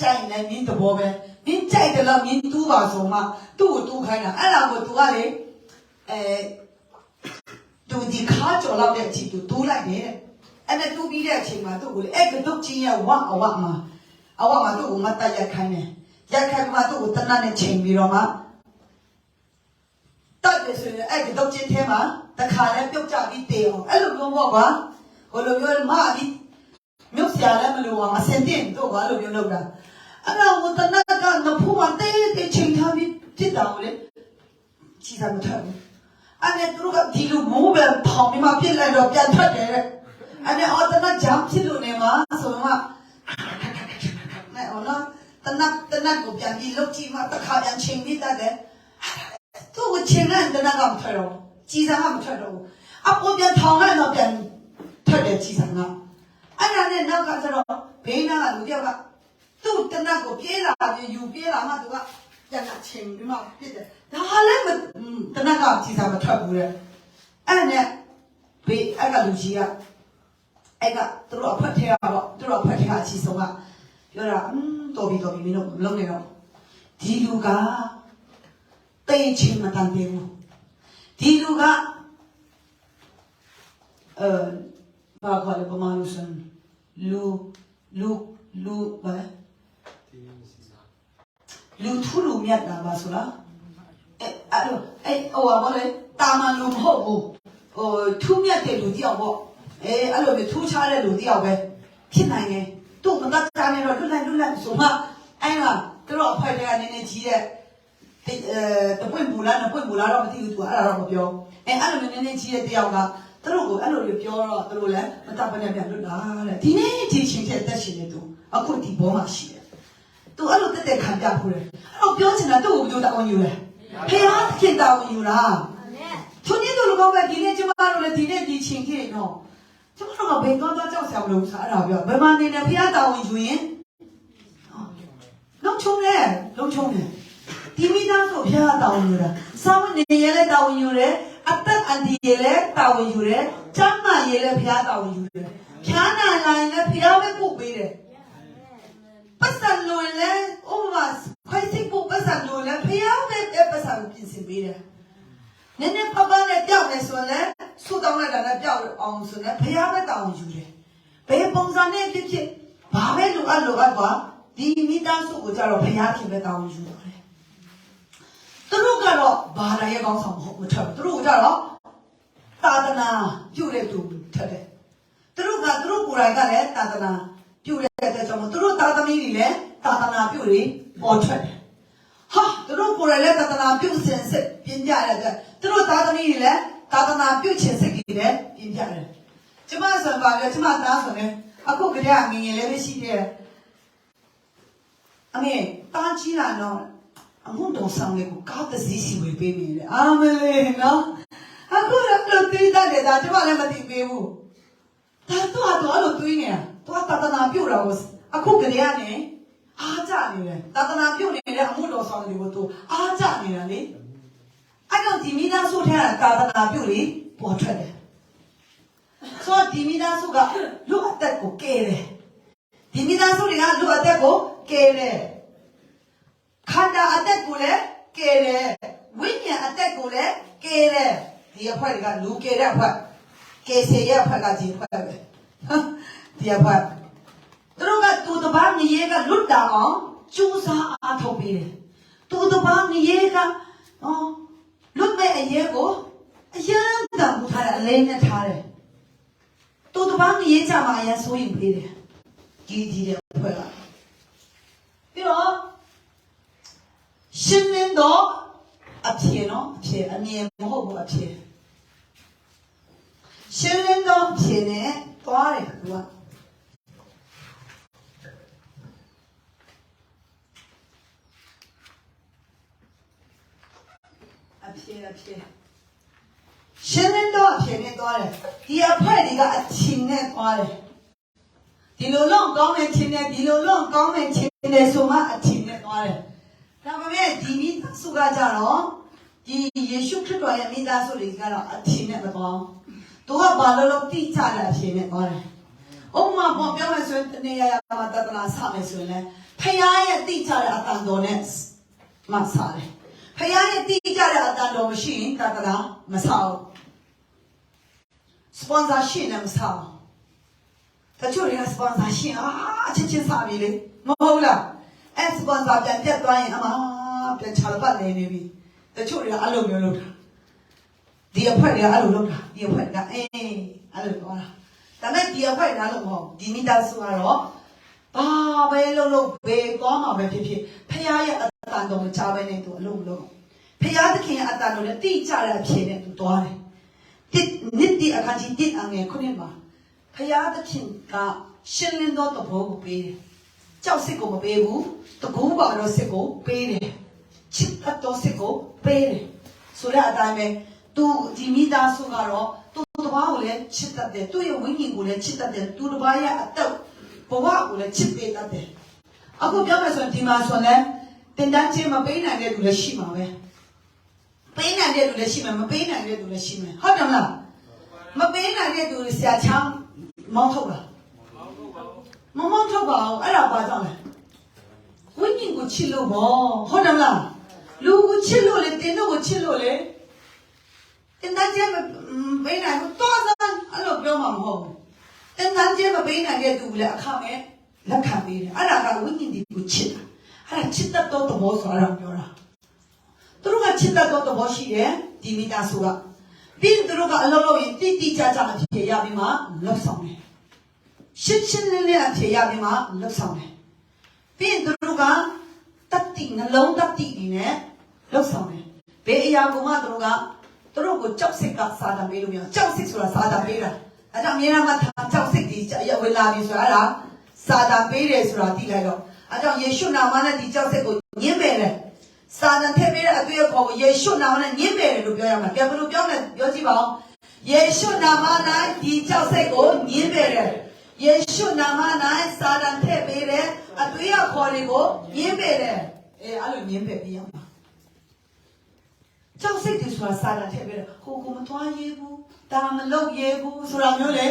ကြိုင်နေမင်းတဘောပဲမင်းကြိုက်တယ်လားမင်းတူးပါဆိုမှသူ့ကိုတူးခိုင်းတာအဲ့ဒါကိုသူကလေသူဒီခါကြော်လောက်တဲ့အချိန်သူတူးလိုက်တယ်အဲ့ဒါတူးပြီးတဲ့အချိန်မှာသူ့ကိုလေအဲ့ကတော့ချင်းရဝအဝမှာသူ့ကိုမတ်တက်ရက်ခိုင်းတယ်ရက်ခိုင်းမှသူ့ကိုတနတ်နဲ့ချိန်ပြီးတော့မှတက်တယ်ဆိုရင်အဲ့ကတော့ချင်းထဲမှာတခါလဲပြုတ်ကြပြီးတေအောင်အဲ့လိုမျိုးပေါ့ကွာဟိုလိုမျိုးမပြီးမြုပ်ဆရာလည်းမလို့အောင်အစင်တင်တော့ဘာလို့မျိုးလုပ်တာအဲ့ဒါကိုတနတ်ကနဖူးမတေးချိန်ထားပြီးဖြစ်တာလေကြည်စားမထားဘူးအဲ့ဒါသူကဒီလိုမိုးပဲပေါင်ပြီးမှပြစ်လိုက်တော့ပြန်ထွက်တယ်အဲ့ဒါအော်တနတ်ဂျမ်ဖြစ်လို့နေမှာဆိုတော့နဲ့အော်နော်တနတ်ကိုပြန်ပြီးလုတ်ကြည့်မှတစ်ခါပြန်ချိန်ပြီးတတ်တယ်သူ့ကိုချိန်လိုက်တနတ်ကမထွက်တော့ကြည်စားကမထွက်တော့ဘူးအပေါ်ပြန်ထောင်လိုက်တော့ပြန်ထွက်တယ်ကြည်စားကအဲ့ဒါနဲ့နောက်ကကျတော့ဘေးနားကလူတယောက်ကသူ့တနတ်ကိုပြေးလာပြီးယူပြေးလာမှသူကပြန်လာချိန်ပြီးမှပြစ်တယ်ဒါလည်းတနတ်ကကြည်စားမထွက်ဘူးတဲ့အဲ့နဲ့ဘေးအဲ့ကလူကြီးကအဲ့ကသူတို့အဖက်ထဲကပေါ့သူတို့အဖက်ထဲကအချီဆုံးကပြောတာတော်ပြီမင်းတို့မလုံးနဲ့တော့ဒီလူကတိတ်ချင်းမတန်သေးဘူးဒီလူကဘာခေါ်လဲပမာလို့ဆိုလူဘာလဲလူထူလူမြတ်တာပါဆိုလားအဲ့ဟိုဘာလဲတာမန်လူမဟုတ်ဘူးဟိုထူးမြတ်တဲ့လူတယောက်ပေါ့အဲ့လိုမျိုးထူးခြားတဲ့လူတယောက်ပဲဖြစ်နိုင်တယ်သူ့မတတ်တာနဲ့တော့လွတ်လိုက်ဆိုမှအဲ့ကသူတို့အဖိုက်တွေကနည်းနည်းကြီးတဲ့တပွင့်ပူလားနှစ်ပွင့်ပူလားတော့မသိဘူးသူအဲ့ဒါတော့မပြောအဲ့လိုမျိုးနည်းနည်းကြီးတဲ့တယောက်ကသူတို့ကိုအဲ့လိုမျိုးပြောတော့သူတို့လည်းမတတ်ပါနဲ့ပြန်လွတ်လာတဲ့ဒီနေ့ဒီချင်းတဲ့တက်ရှင်နေသူအခုဒီဘောမှာရှိတယ်သူအဲ့လိုတက်ခံပြဖို့လေအဲ့တော့ပြောချင်တာသူ့ကိုပြောတာအောင်ယူတယ်ဖေဟာခင်တာအောင်ယူလားသူနေ့တို့လောကဒီနေ့ကျမတို့လည်းဒီနေ့ဒီချင်းကြီးနော်ကျမတို့ကဘယ်တော့ကြောက်ဆရာမလို့စားအဲ့ဒါပြောဘယ်မှာနေနေဖေဟာတာအောင်ယူရင်လုံချုံတယ်ဒီမိသားစုဖေဟာတာအောင်ယူတာစောင်းနေရလဲတာအောင်ယူတယ်အသက်အန္တရာယ်လဲတာဝန်ယူတယ်ကျမ်းမာရေးလဲဖျားတာဝန်ယူတယ်ဖျားနာလာရင်လဲဖျားပဲပို့ပေးတယ်ပတ်စံလို့လဲဥမာခွဲစိတ်ပို့ပတ်စံလို့လဲဖျားပဲပတ်စံကိုပြင်ဆင်ပေးတယ်နည်းနည်းပပနဲ့ပြောက်နေဆိုလဲဆူတောင်းလိုက်တာနဲ့ပြောက်အောင်ဆိုလဲဖျားပဲတာဝန်ယူတယ်ဘယ်ပုံစံနဲ့ဖြစ်ဘာပဲလိုအပ်ကွာဒီမိသားစုကိုကြတော့ဖျားခင်ပဲတာဝန်ယူတယ်သူတို့ကတော့ဘာသာရေးကောင်းဆောင်မထက်ဘူးသူတို့ကတော့သာသနာပြုတဲ့သူထက်တယ်သူတို့ကိုယ်တိုင်ကလည်းသာသနာပြုတဲ့အတွက်ကြောင့်သူတို့သာသမီတွေလည်းသာသနာပြုတွေပေါ်ထွက်တယ်ဟာသူတို့ကိုယ်တိုင်လည်းသာသနာပြုစဉ်စိတ်ပြင်းပြတဲ့အတွက်သူတို့သာသမီတွေလည်းသာသနာပြုခြင်းစိတ်တွေလည်းပြင်းပြတယ်ကျမဆိုပါလေကျမသားဆိုရင်အခုကတည်းကငငယ်လေးပဲရှိတယ်အမေတားကြီးလာတော့အမှုတော်ဆောင်လေးကိုကားတစ်စီးစီဝေပေးမိတယ်အာမလေးနော်အခုတော့တွေးတတ်တယ်ဒါကျမလည်းမသိပေးဘူးဒါတော့အဲ့လိုတွေးနေတာသူကသာသနာပြုတာကိုအခုကလေးကနေအားကြနေတယ်သာသနာပြုနေတဲ့အမှုတော်ဆောင်လေးကိုသူအားကြနေတာလေအဲ့တော့ဒီမိသားစုထဲကသာသနာပြုလေပေါ်ထွက်တယ်ဆိုတော့ဒီမိသားစုကလူအသက်ကိုကဲတယ်ဒီမိသားစုတွေကလူအသက်ကိုကဲတယ်ခန္ဓာအသက်ကိုလည်းကဲတယ်ဝိညာဉ်အသက်ကိုလည်းကဲတယ်ဒီအဖွဲ့တွေကလူကဲတဲ့အဖွဲ့ကဲစေရဲ့အဖွဲ့ကဒီအဖွဲ့ပဲဒီအဖွဲ့သူတို့ကသူတပန်းငရေကလွတ်တာအောင်ကြိုးစားအားထုတ်ပြီးတယ်သူတပန်းငရေကလွတ်မဲ့အရေးကိုအရန်တန်ဖိုးထားတယ်အလေးနဲ့ထားတယ်သူတပန်းငရေကြမှာအရန်စိုးရင်ပြီးတယ်ဒီတဲ့အဖွဲ့ကပြီးတော့ရှင်းလင်းတော့အဖြစ်နော်အဖြစ်အမြင်မဟုတ်ဘူးအဖြစ်ရှင်းလင်းတော့အဖြစ်နဲ့သွားတယ်သူက ရှင်းလင်းတော့အဖြစ်နဲ့သွားတယ်ဒီအဖွဲတွေကအချင်းနဲ့သွားတယ်ဒီလိုလုံးကောင်းတဲ့ချင်းနဲ့ဒီလိုလုံးကောင်းတဲ့ချင်းနဲ့ဆိုမှအချင်းနဲ့သွားတယ်ဒါပေမဲ့ဒီမိသားစုကကြတော့ဒီယေရှုခရစ်တော်ရဲ့မိသားစုတွေကတော့အချင်းနဲ့မသွားသူကဘာလို့တိကျတဲ့အဖြစ်နဲ့သွားတယ်ဥပမာပေါ်ပြောမယ်ဆိုရင်တနေ့ရမှာတသနာဆမယ်ဆိုရင်လည်းဖခင်ရဲ့တိကျတဲ့အတန်တော်နဲ့မဆတယ်ဖခင်ရဲ့တိကျတဲ့အတန်တော်မရှိရင်တသနာမဆောက်စပွန်ဆာရှင်းနဲ့မဆောက်တချို့တွေကစပွန်ဆာရှင်းအချင်းချင်းစားပြီလေမဟုတ်လားအဲ့စပွန်ဆာပြန်ပြတ်သွားရင်အမပြန်ချလာပတ်နေနေပြီတချို့တွေကအဲ့လိုမျိုးလုပ်တာဒီအဖွဲတွေကအဲ့လိုလုပ်တာဒီအဖွဲကအဲ့လိုပြောတာဒါမဲ့ဒီအဖွဲကလည်းမဟုတ်ဒီမိသားစုကတော့ဘာပဲလုပ်ဘယ်သွားမှာပဲဖြစ်ဖြစ်ဖခင်ရဲ့အတန်တော်ကိုကြားပဲနေသူအလုပ်လုပ်ဖခင်သခင်ရဲ့အတန်တော်နဲ့တိကျတဲ့အဖြစ်နဲ့သူသွားတယ်နှစ်ဒီအခါကြီးတစ်အငယ်ခုနှစ်မှာဖယားသခင်ကရှင်းလင်းသောသဘောကိုပေးတယ်။ကြောက်စစ်ကိုမပေးဘူး။တကူပါတော့စစ်ကိုပေးတယ်။ချစ်တတ်သောစစ်ကိုပေးတယ်။ဆိုတဲ့အတိုင်းပဲသူဒီမိသားစုကတော့သူတစ်ပါးကိုလည်းချစ်တတ်တယ်။သူ့ရဲ့ဝိညာဉ်ကိုလည်းချစ်တတ်တယ်။သူတစ်ပါးရဲ့အသက်ဘဝကိုလည်းချစ်ပေးတတ်တယ်။အခုပြောမယ်ဆိုရင်ဒီမှာဆိုရင်တင်တန်းချင်းမပေးနိုင်တဲ့သူလည်းရှိမှာပဲ။ပေးနိုင်တဲ့သူလည်းရှိမယ်မပေးနိုင်တဲ့သူလည်းရှိမယ်ဟုတ်တယ်မလားမပေးနိုင်တဲ့သူဆရာချမ်းမောင်းထုတ်လားမမောင်းထုတ်ပါဘူးအဲ့ဒါဘာကြောင့်လဲဝိညာဉ်ကိုချစ်လို့ပေါ့ဟုတ်တယ်မလားလူကိုချစ်လို့လေတင်တို့ကိုချစ်လို့လေတင်တန်းချင်းမပေးနိုင်ဘူးတော့အဲ့လိုပြောမှာမဟုတ်ဘူးတင်တန်းချင်းမပေးနိုင်တဲ့သူလည်းအခမဲ့လက်ခံပေးတယ်အဲ့ဒါကဝိညာဉ်ကိုချစ်တာအဲ့ဒါချစ်တတ်သောသဘောဆိုတာပြောတာသူတို့ကချစ်တတ်သောသဘောရှိတယ်ဒီမိသားစုကပြီးသူတို့ကအလုပ်လုပ်ရင်တိတိကျကျအဖြေရပြီးမှလောက်ဆောင်တယ်ရှင်းရှင်းလင်းလင်းအဖြေရပြီးမှလောက်ဆောင်တယ်ပြီးသူတို့ကတတိနှလုံးတတိနေနဲ့လောက်ဆောင်တယ်ဘယ်အရာကိုမှသူတို့ကိုကြောက်စိတ်ကစာတမ်းပေးလို့မရကြောက်စိတ်ဆိုတာစာတမ်းပေးတာအဲကြောင့်အမြဲတမ်းကြောက်စိတ်ဒီဝင်လာပြီဆိုတာအဲ့ဒါစာတမ်းပေးတယ်ဆိုတာသိလိုက်တော့အဲကြောင့်ယေရှုနာမနဲ့ဒီကြောက်စိတ်ကိုညှင်းပယ်တယ်စာတန်ထည့်ပေးတဲ့အတွေ့အခေါ်ကိုယေရှုနာမနဲ့ညှင်းပယ်တယ်လို့ပြောရမှာပြန်ဘယ်လိုပြောလဲပြောကြည့်ပါဦးယေရှုနာမ၌ဒီကြောက်စိတ်ကိုညှင်းပယ်တယ်ယေရှုနာမ၌စာတန်ထည့်ပေးတဲ့အတွေ့အခေါ်တွေကိုညှင်းပယ်တယ်အဲ့လိုညှင်းပယ်ပြရမှာကြောက်စိတ်တွေဆိုတာစာတန်ထည့်ပေးတယ်ဟိုကိုမသွားရဲဘူးဒါမလုပ်ရဲဘူးဆိုတာမျိုးလေ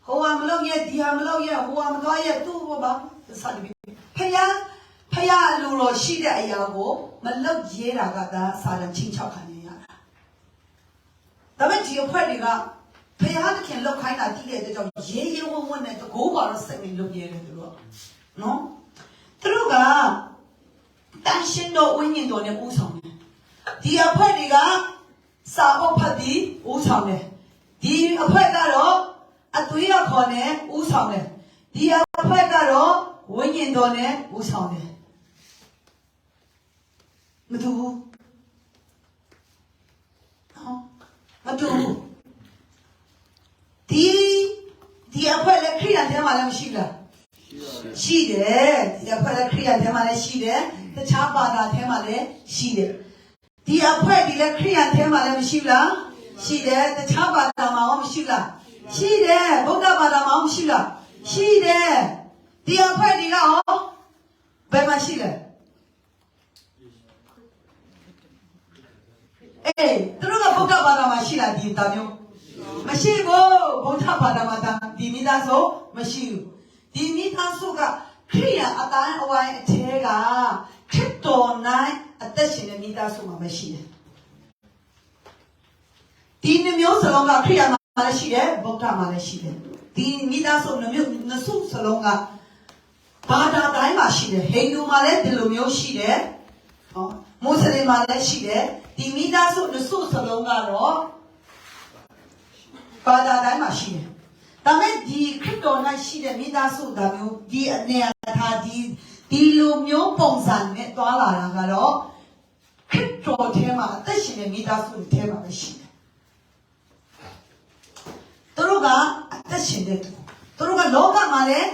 ဟိုဟာမလုပ်ရဲဒီဟာမလုပ်ရဲဟိုဟာမသွားရဲသူ့ဘာစာတန်ဖယားလူတော်ရှိတဲ့အရာကိုမလုပ်ရဲတာကသာစာတန်ချင်းချောက်ခံနေရတာဒါပေမဲ့ဒီအဖွဲ့တွေကဖယားသခင်လောက်ခိုင်းတာတည်တဲ့အတွက်ကြောင့်ရဲရဲဝံ့ဝံ့နဲ့တကိုးပါတော့စိတ်နဲ့လုပ်ရဲတယ်သူတို့နော်သူတို့ကတန်ရှင်းတော်ဝိညာဉ်တော်နဲ့ဦးဆောင်တယ်ဒီအဖွဲ့တွေကစာအုပ်ဖတ်ပြီးဦးဆောင်တယ်ဒီအဖွဲ့ကတော့အသွေးအခေါ်နဲ့ဦးဆောင်တယ်ဒီအဖွဲ့ကတော့ဝိညာဉ်တော်နဲ့ဦးဆောင်တယ်မတူဘူးမတူဘူးဒီအဖွဲ့လည်းခရိယန်ထဲမှာလည်းမရှိလားရှိတယ်ဒီအဖွဲ့လည်းခရိယန်ထဲမှာလည်းရှိတယ်တခြားဘာသာထဲမှာလည်းရှိတယ်ဒီအဖွဲ့ဒီလည်းခရိယန်ထဲမှာလည်းမရှိလားရှိတယ်တခြားဘာသာမှာရောမရှိလားရှိတယ်ဗုဒ္ဓဘာသာမှာရောမရှိလားရှိတယ်ဒီအဖွဲ့ဒီကရောဘယ်မှာရှိလဲသူတို့ကဗုဒ္ဓဘာသာမှာရှိလားဒီတာမျိုးမရှိဘူးဗုဒ္ဓဘာသာမှာဒီမိသားစုမရှိဘူးဒီမိသားစုကခရိယာအတိုင်းအဝိုင်းအထဲကခရစ်တော်နိုင်အသက်ရှင်တဲ့မိသားစုမှာပဲရှိတယ်ဒီနှမျိုးစလုံးကခရိယာမှာလည်းရှိတယ်ဗုဒ္ဓမှာလည်းရှိတယ်ဒီမိသားစုနှမျိုးနှစ်စုစလုံးကဘာသာတိုင်းမှာရှိတယ်ဟိန္ဒူမှာလည်းဒီလိုမျိုးရှိတယ်မွတ်စလင်မှာလည်းရှိတယ်ဒီမိသားစုနှစ်စုစလုံးကတော့ဘာသာတိုင်းမှာရှိတယ်ဒါမဲ့ဒီခရစ်တော်၌ရှိတဲ့မိသားစုဒါမျိုးဒီအနေအထားဒီလိုမျိုးပုံစံနဲ့တွာလာတာကတော့ခရစ်တော်ထဲမှာအသက်ရှင်တဲ့မိသားစုထဲမှာပဲရှိတယ်သူတို့ကအသက်ရှင်တဲ့သူတို့ကလောကမှာလည်း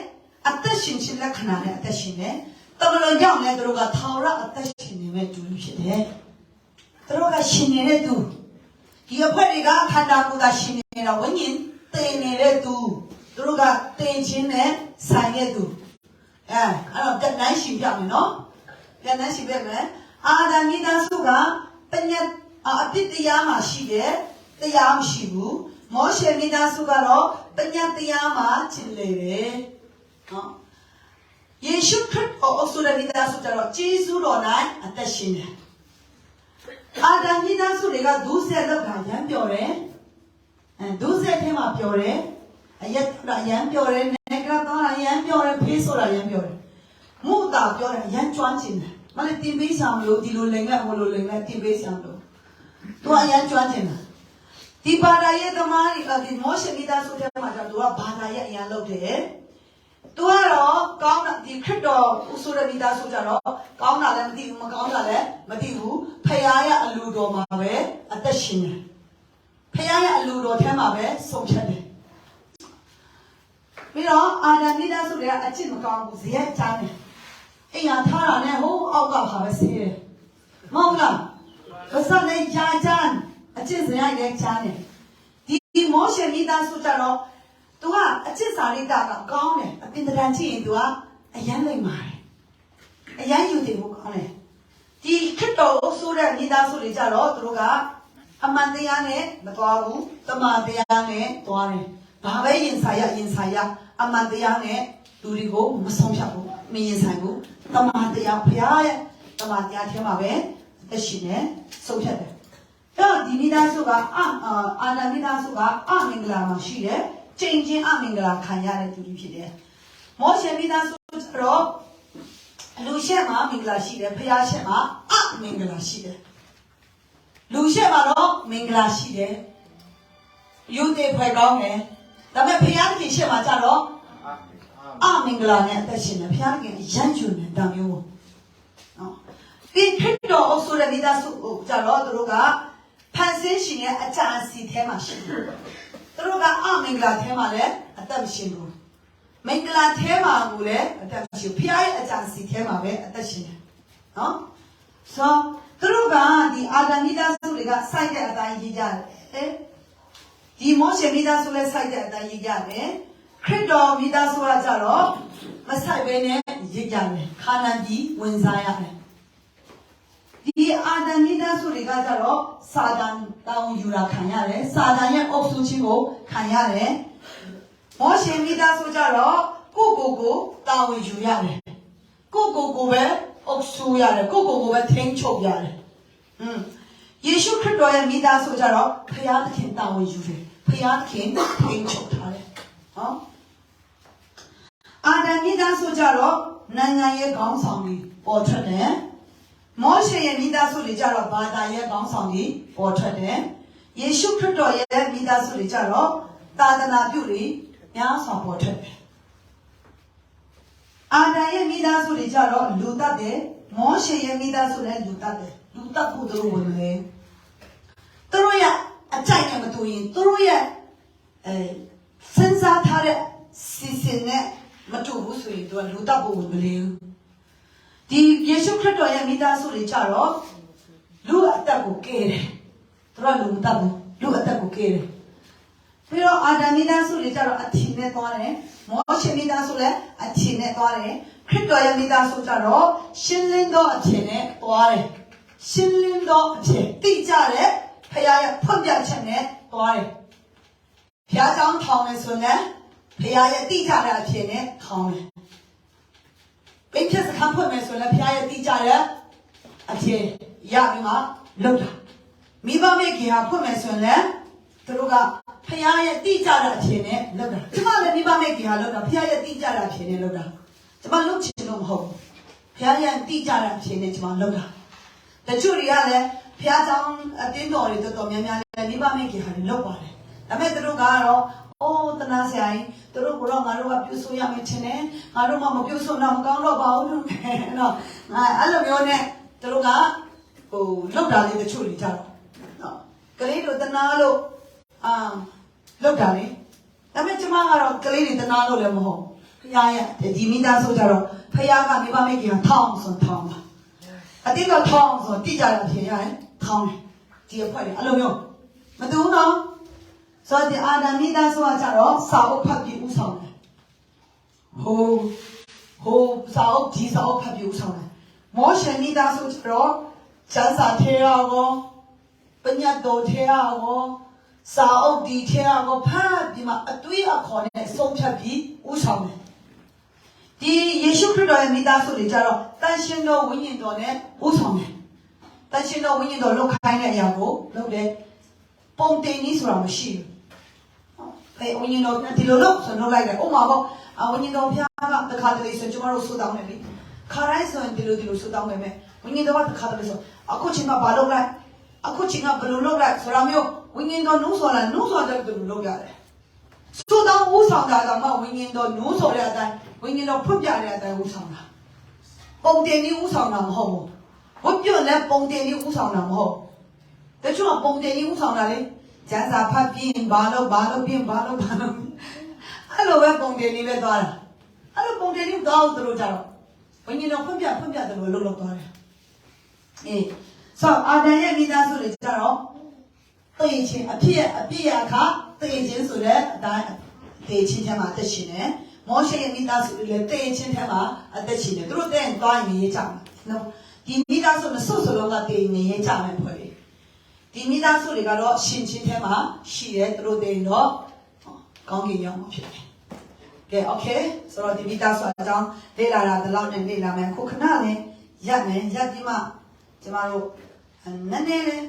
အသက်ရှင်ခြင်းလက္ခဏာနဲ့အသက်ရှင်တယ်တမန်တော်ကြောင့်လည်းသူတို့ကထာဝရအသက်ရှင်နေမဲ့သူဖြစ်တယ် တို့ကရှင်နေတဲ့သူဒီအဖွဲ့တွေကခန္ဓာကိုယ်သာရှင်နေတာဝိညာဉ်တင်နေတဲ့သူတို့ကတင်ခြင်းနဲ့ဆိုင်တဲ့သူအဲ့တော့တက်နိုင်ရှင်ပြမယ်နော်တက်နိုင်ရှင်ပြမယ်အာဒံမိသားစုကပညာအပြစ်တရားမှရှိတယ်တရားမရှိဘူးမောရှေမိသားစုကတော့ပညာတရားမှကျင့်လေတယ်နော်ယေရှုခရစ်တော်အဆုရမိသားစုကျတော့ဂျေဇုတော်၌အသက်ရှင်တယ်အာဒံမိသားစုတွေကဒုစရိုက်လောက်ကရမ်းပြောတယ်ဒုစရိုက်ထဲမှာပြောတယ်အယက်တော်ရမ်းပြောတယ်နေကရတော်ရမ်းပြောတယ်ဖေးဆိုတာရမ်းပြောတယ်မုတာပြောတယ်ရမ်းကျွမ်းကျင်တယ်မလေးတင်ပေးဆောင်လို့ဒီလိုလိမ်မဲ့ဟိုလိုလိမ်မဲ့တင်ပေးဆောင်လို့သူအရမ်းကျွမ်းကျင်တယ်ဒီဘာသာရေးသမားတွေကဒီမောရှေမိသားစုထဲမှာကျတော့သူကဘာသာရေးအရန်လုပ်တယ်သူကတော့ကောင်းတာဒီခရစ်တော်ဥဆိုရမိသားစုကျတော့ကောင်းတာလည်းမသိဘူးမကောင်းတာလည်းမသိဘူးဖခင်ရဲ့အလူတော်မှာပဲအသက်ရှင်တယ်ဖခင်ရဲ့အလူတော်ထဲမှာပဲဆုံးဖြတ်တယ်ပြီးတော့အာဒံမိသားစုတွေကအချစ်မကောင်းဘူးဇယက်ချမ်းတယ်အိမ်ဟာထားတာနဲ့ဟိုးအောက်ကပါပဲဆေးတယ်မဟုတ်လားဘာသာနဲ့ဂျာဂျန်အချစ်ဇယက်နဲ့ချမ်းတယ်ဒီမောရှေမိသားစုကျတော့သူကအချစ်စာရိတ္တကကောင်းတယ်အပင်တရံချစ်ရင်သူကအယမ်းလိမ့်ပါတယ်အယမ်းယူတယ်ကိုကောင်းတယ်ဒီခရစ်တော်ဆိုတဲ့မိသားစုတွေကြတော့သူတို့ကအမှန်တရားနဲ့မသွားဘူးတမန်တရားနဲ့သွားတယ်ဘာပဲရင်ဆိုင်ရအမှန်တရားနဲ့လူတွေကိုမဆုံးဖြတ်ဘူးမရင်ဆိုင်ဘူးတမန်တရားဘုရားရဲ့တမန်တရားထဲမှာပဲအရှင်နဲ့ဆုံးဖြတ်တယ်အဲ့တော့ဒီမိသားစုကအာနာမိသားစုကအမင်္ဂလာမှာရှိတယ်ကျင့်ချင်းအမင်္ဂလာခံရတဲ့သူတွေဖြစ်တယ်မောရှေမိသားစုတော့လူရှက်မှာမင်္ဂလာရှိတယ်ဖျားရှက်မှာအမင်္ဂလာရှိတယ်လူရှက်မှာတော့မင်္ဂလာရှိတယ်ယူသေးဖွယ်ကောင်းတယ်ဒါပေမဲ့ဖျားခင်ရှက်မှာကြတော့အမင်္ဂလာနဲ့အသက်ရှင်တယ်ဖျားခင်ရမ်းကျုံတယ်ဒါမျိုးနော်ဒီခရစ်တော်အဆိုတဲ့မိသားစုကြတော့သူတို့ကဖန်ဆင်းရှင်ရဲ့အကြံအစီထဲမှာရှိတယ်သူတို့ကအမင်္ဂလာထဲမှာလည်းအသက်မရှိဘူးမင်္ဂလာထဲမှာကိုလည်းအသက်မရှိဘူးဖျားရဲ့အကြံစီထဲမှာပဲအသက်ရှင်တယ်နော်ဆိုသူတို့ကဒီအာဒံမိသားစုတွေကစိုက်တဲ့အတိုင်းရေးကြတယ်ဒီမောရှေမိသားစုလည်းစိုက်တဲ့အတိုင်းရေးကြတယ်ခရစ်တော်မိသားစုကကြတော့မစိုက်ဘဲနဲ့ရေးကြတယ်ခါနန်ပြည်ဝင်စားရတယ်ဒီအာဒံမိသားစုတွေကကြတော့စာတန်တောင်းယူတာခံရတယ်စာတန်ရဲ့အုပ်စုချင်းကိုခံရတယ်မောရှေမိသားစုကြတော့ကိုတာဝန်ယူရတယ်ကိုပဲအုပ်စုရတယ်ကိုပဲထိန်းချုပ်ရတယ်ယေရှုခရစ်တော်ရဲ့မိသားစုကြတော့ဖခင်သခင်တာဝန်ယူတယ်ဖခင်သခင်ထိန်းချုပ်ထားတယ်ဟောအာဒံမိသားစုကြတော့နိုင်ငံရဲ့ခေါင်းဆောင်ကြီးပေါ်ထွက်တယ်မောရှေရဲ့မိသားစုတွေကြတော့ဘာသာရဲ့ခေါင်းဆောင်ကြီးပေါ်ထွက်တယ်ယေရှုခရစ်တော်ရဲ့မိသားစုတွေကြတော့သာသနာပြုတွေများစွာပေါ်ထွက်တယ်အာဒံရဲ့မိသားစုတွေကြတော့လူတတ်တယ်မောရှေရဲ့မိသားစုလည်းလူတတ်တယ်လူတတ်ဖို့သူတို့ဝင်တယ်သူတို့ရဲ့အကြိုက်နဲ့မတူရင်သူတို့ရဲ့စဉ်းစားထားတဲ့စီစဉ်နဲ့မတူဘူးဆိုရင်သူကလူတတ်ဖို့ဝင်မလဲဒီယေရှုခရစ်တော်ရဲ့မိသားစုတွေကြတော့လူအသက်ကိုကဲတယ်သူတို့လူမတတ်ဘူးလူအသက်ကိုကဲတယ်ပြီးတော့အာဒံမိသားစုတွေကြတော့အထင်နဲ့သွားတယ်မောရှေမိသားစုလည်းအထင်နဲ့သွားတယ်ခရစ်တော်ရဲ့မိသားစုကြတော့ရှင်းလင်းသောအထင်နဲ့သွားတယ်ရှင်းလင်းသောအထင်သိကြတယ်ဖခင်ရဲ့ဖွင့်ပြချက်နဲ့သွားတယ်ဖခင်ကြောင့်ထောင်နေဆိုရင်ဖခင်ရဲ့သိကြတဲ့အထင်နဲ့ထောင်တယ်ဘိဖြစ်စခန်းဖွင့်မယ်ဆိုရင်ဖခင်ရဲ့သိကြတဲ့အထင်ရပြီးမှလုပ်တာမိဘမိခင်ဟာဖွင့်မယ်ဆိုရင်သူတို့ကဖခင်ရဲ့တိကျတဲ့အခြင်းနဲ့လုပ်တာကျမလည်းမိဘမဲ့ခင်ဟာလုပ်တာဖခင်ရဲ့တိကျတဲ့အခြင်းနဲ့လုပ်တာကျမလုပ်ချင်လို့မဟုတ်ဘူးဖခင်ရဲ့တိကျတဲ့အခြင်းနဲ့ကျမလုပ်တာတချို့တွေကလည်းဖခင်ကြောင့်အတင်းတော်တွေတော်တော်များများလည်းမိဘမဲ့ခင်ဟာလုပ်ပါတယ်ဒါပေမဲ့သူတို့ကတော့အိုးတနာဆိုင်သူတို့ကတော့ငါတို့ကပြုစုရမယ်ထင်တယ်ငါတို့မှမပြုစုတော့မကောင်းတော့ပါဘူးလို့နော်ငါအဲ့လိုမျိုးနဲ့သူတို့ကဟိုလုပ်တာလေးတချို့တွေကြတော့နော်ကလေးတို့တနာလို့လောက်တာလေဒါပေမဲ့ကျမကတော့ကလေးတွေတနာလို့လည်းမဟုတ်ဖခင်ရဲ့ဒီမိသားစုကြတော့ဖခင်ကမိဘမိခင်ထောင်းဆိုထောင်းပါအတိတ်ကထောင်းဆိုတိကျတာဖြစ်ရတယ် ထောင်းတယ်ဒီအဖွဲတွေအဲ့လိုမျိုးမတူဘူးနော်ဆိုတော့ဒီအာဒံမိသားစုကကြတော့စာအုပ်ဖတ်ပြီးဥဆောင်တယ်ဟိုစာအုပ်ဒီစာအုပ်ဖတ်ပြီးဥဆောင်တယ်မောရှေမိသားစုကြတော့ကျမ်းစာထဲရောပညာတော်ထဲရောစာအုပ်ဒီထဲရောဖတ်ပြီးမှအတွေးအခေါ်နဲ့ဆုံးဖြတ်ပြီးဥဆောင်တယ်ဒီယေရှုခရစ်တော်ရဲ့မိသားစုတွေကြတော့တန်ရှင်တော်ဝိညာဉ်တော်နဲ့ဥဆောင်တယ်တန်ရှင်တော်ဝိညာဉ်တော်လောက်ခိုင်းတဲ့အရာကိုလုပ်တယ်ပုံတင်နည်းဆိုတာမရှိဘူးဝိညာဉ်တော်ဒီလိုလုပ်ဆိုလုပ်လိုက်တယ်ဥပမာပေါ့ဝိညာဉ်တော်ဖျားကတခါတလေဆိုကျွန်တော်တို့ဆူတောင်းတယ်လေခါတိုင်းဆိုရင်ဒီလိုဆူတောင်းမယ်ဝိညာဉ်တော်ကတခါတလေဆိုအခုချိန်ကဘာလုပ်လိုက်အခုချိန်ကဘယ်လိုလုပ်လိုက်ဆိုတာမျိုးဝိညာဉ်တော်နှုတ်ဆော်တယ်နှုတ်ဆော်တဲ့သူလုပ်ရတယ်ဆူတောင်းဦးဆောင်တာကမှဝိညာဉ်တော်နှုတ်ဆော်တဲ့အတိုင်းဝိညာဉ်တော်ဖွင့်ပြတဲ့အတိုင်းဦးဆောင်တာပုံတင်နည်းဦးဆောင်တာမဟုတ်ဘူးဝတ်ပြုတ်လည်းပုံတင်နည်းဦးဆောင်တာမဟုတ်တချို့ကပုံတင်နည်းဦးဆောင်တာလေကျန်းစာဖတ်ပြီးဘာလို့ပြင်ဘာလို့အဲ့လိုပဲပုံတင်နည်းပဲသွားတာအဲ့လိုပုံတင်နည်းသွားအောင်တို့ကြတော့ဝိညာဉ်တော်ဖွင့်ပြတယ်လို့လုပ်သွားတယ်ဆိုအာဒံရဲ့မိသားစုတွေကြတော့သိချင်းအဖြစ်ရခသိချင်းဆိုတဲ့အတိုင်းသိချင်းထဲမှာအသက်ရှင်တယ်မောရှေရဲ့မိသားစုတွေလည်းသိချင်းထဲမှာအသက်ရှင်တယ်သူတို့တဲ့သွားရင်ရေးကြမယ်နော်ဒီမိသားစုမစွတ်စလုံးကသိနေရေးကြမယ်ဖွဲ့ဒီမိသားစုတွေကတော့ရှင်ချင်းထဲမှာရှိတယ်သူတို့တဲ့တော့ကောင်းကင်ရောက်မှာဖြစ်တယ်ကဲ okay ဆိုတော့ဒီမိသားစုအကြောင်းလေ့လာတာဒီလောက်နဲ့လေ့လာမယ်ခုခဏလေးရပ်မယ်ရပ်ပြီးမှကျမတို့နည်းနည်းလေး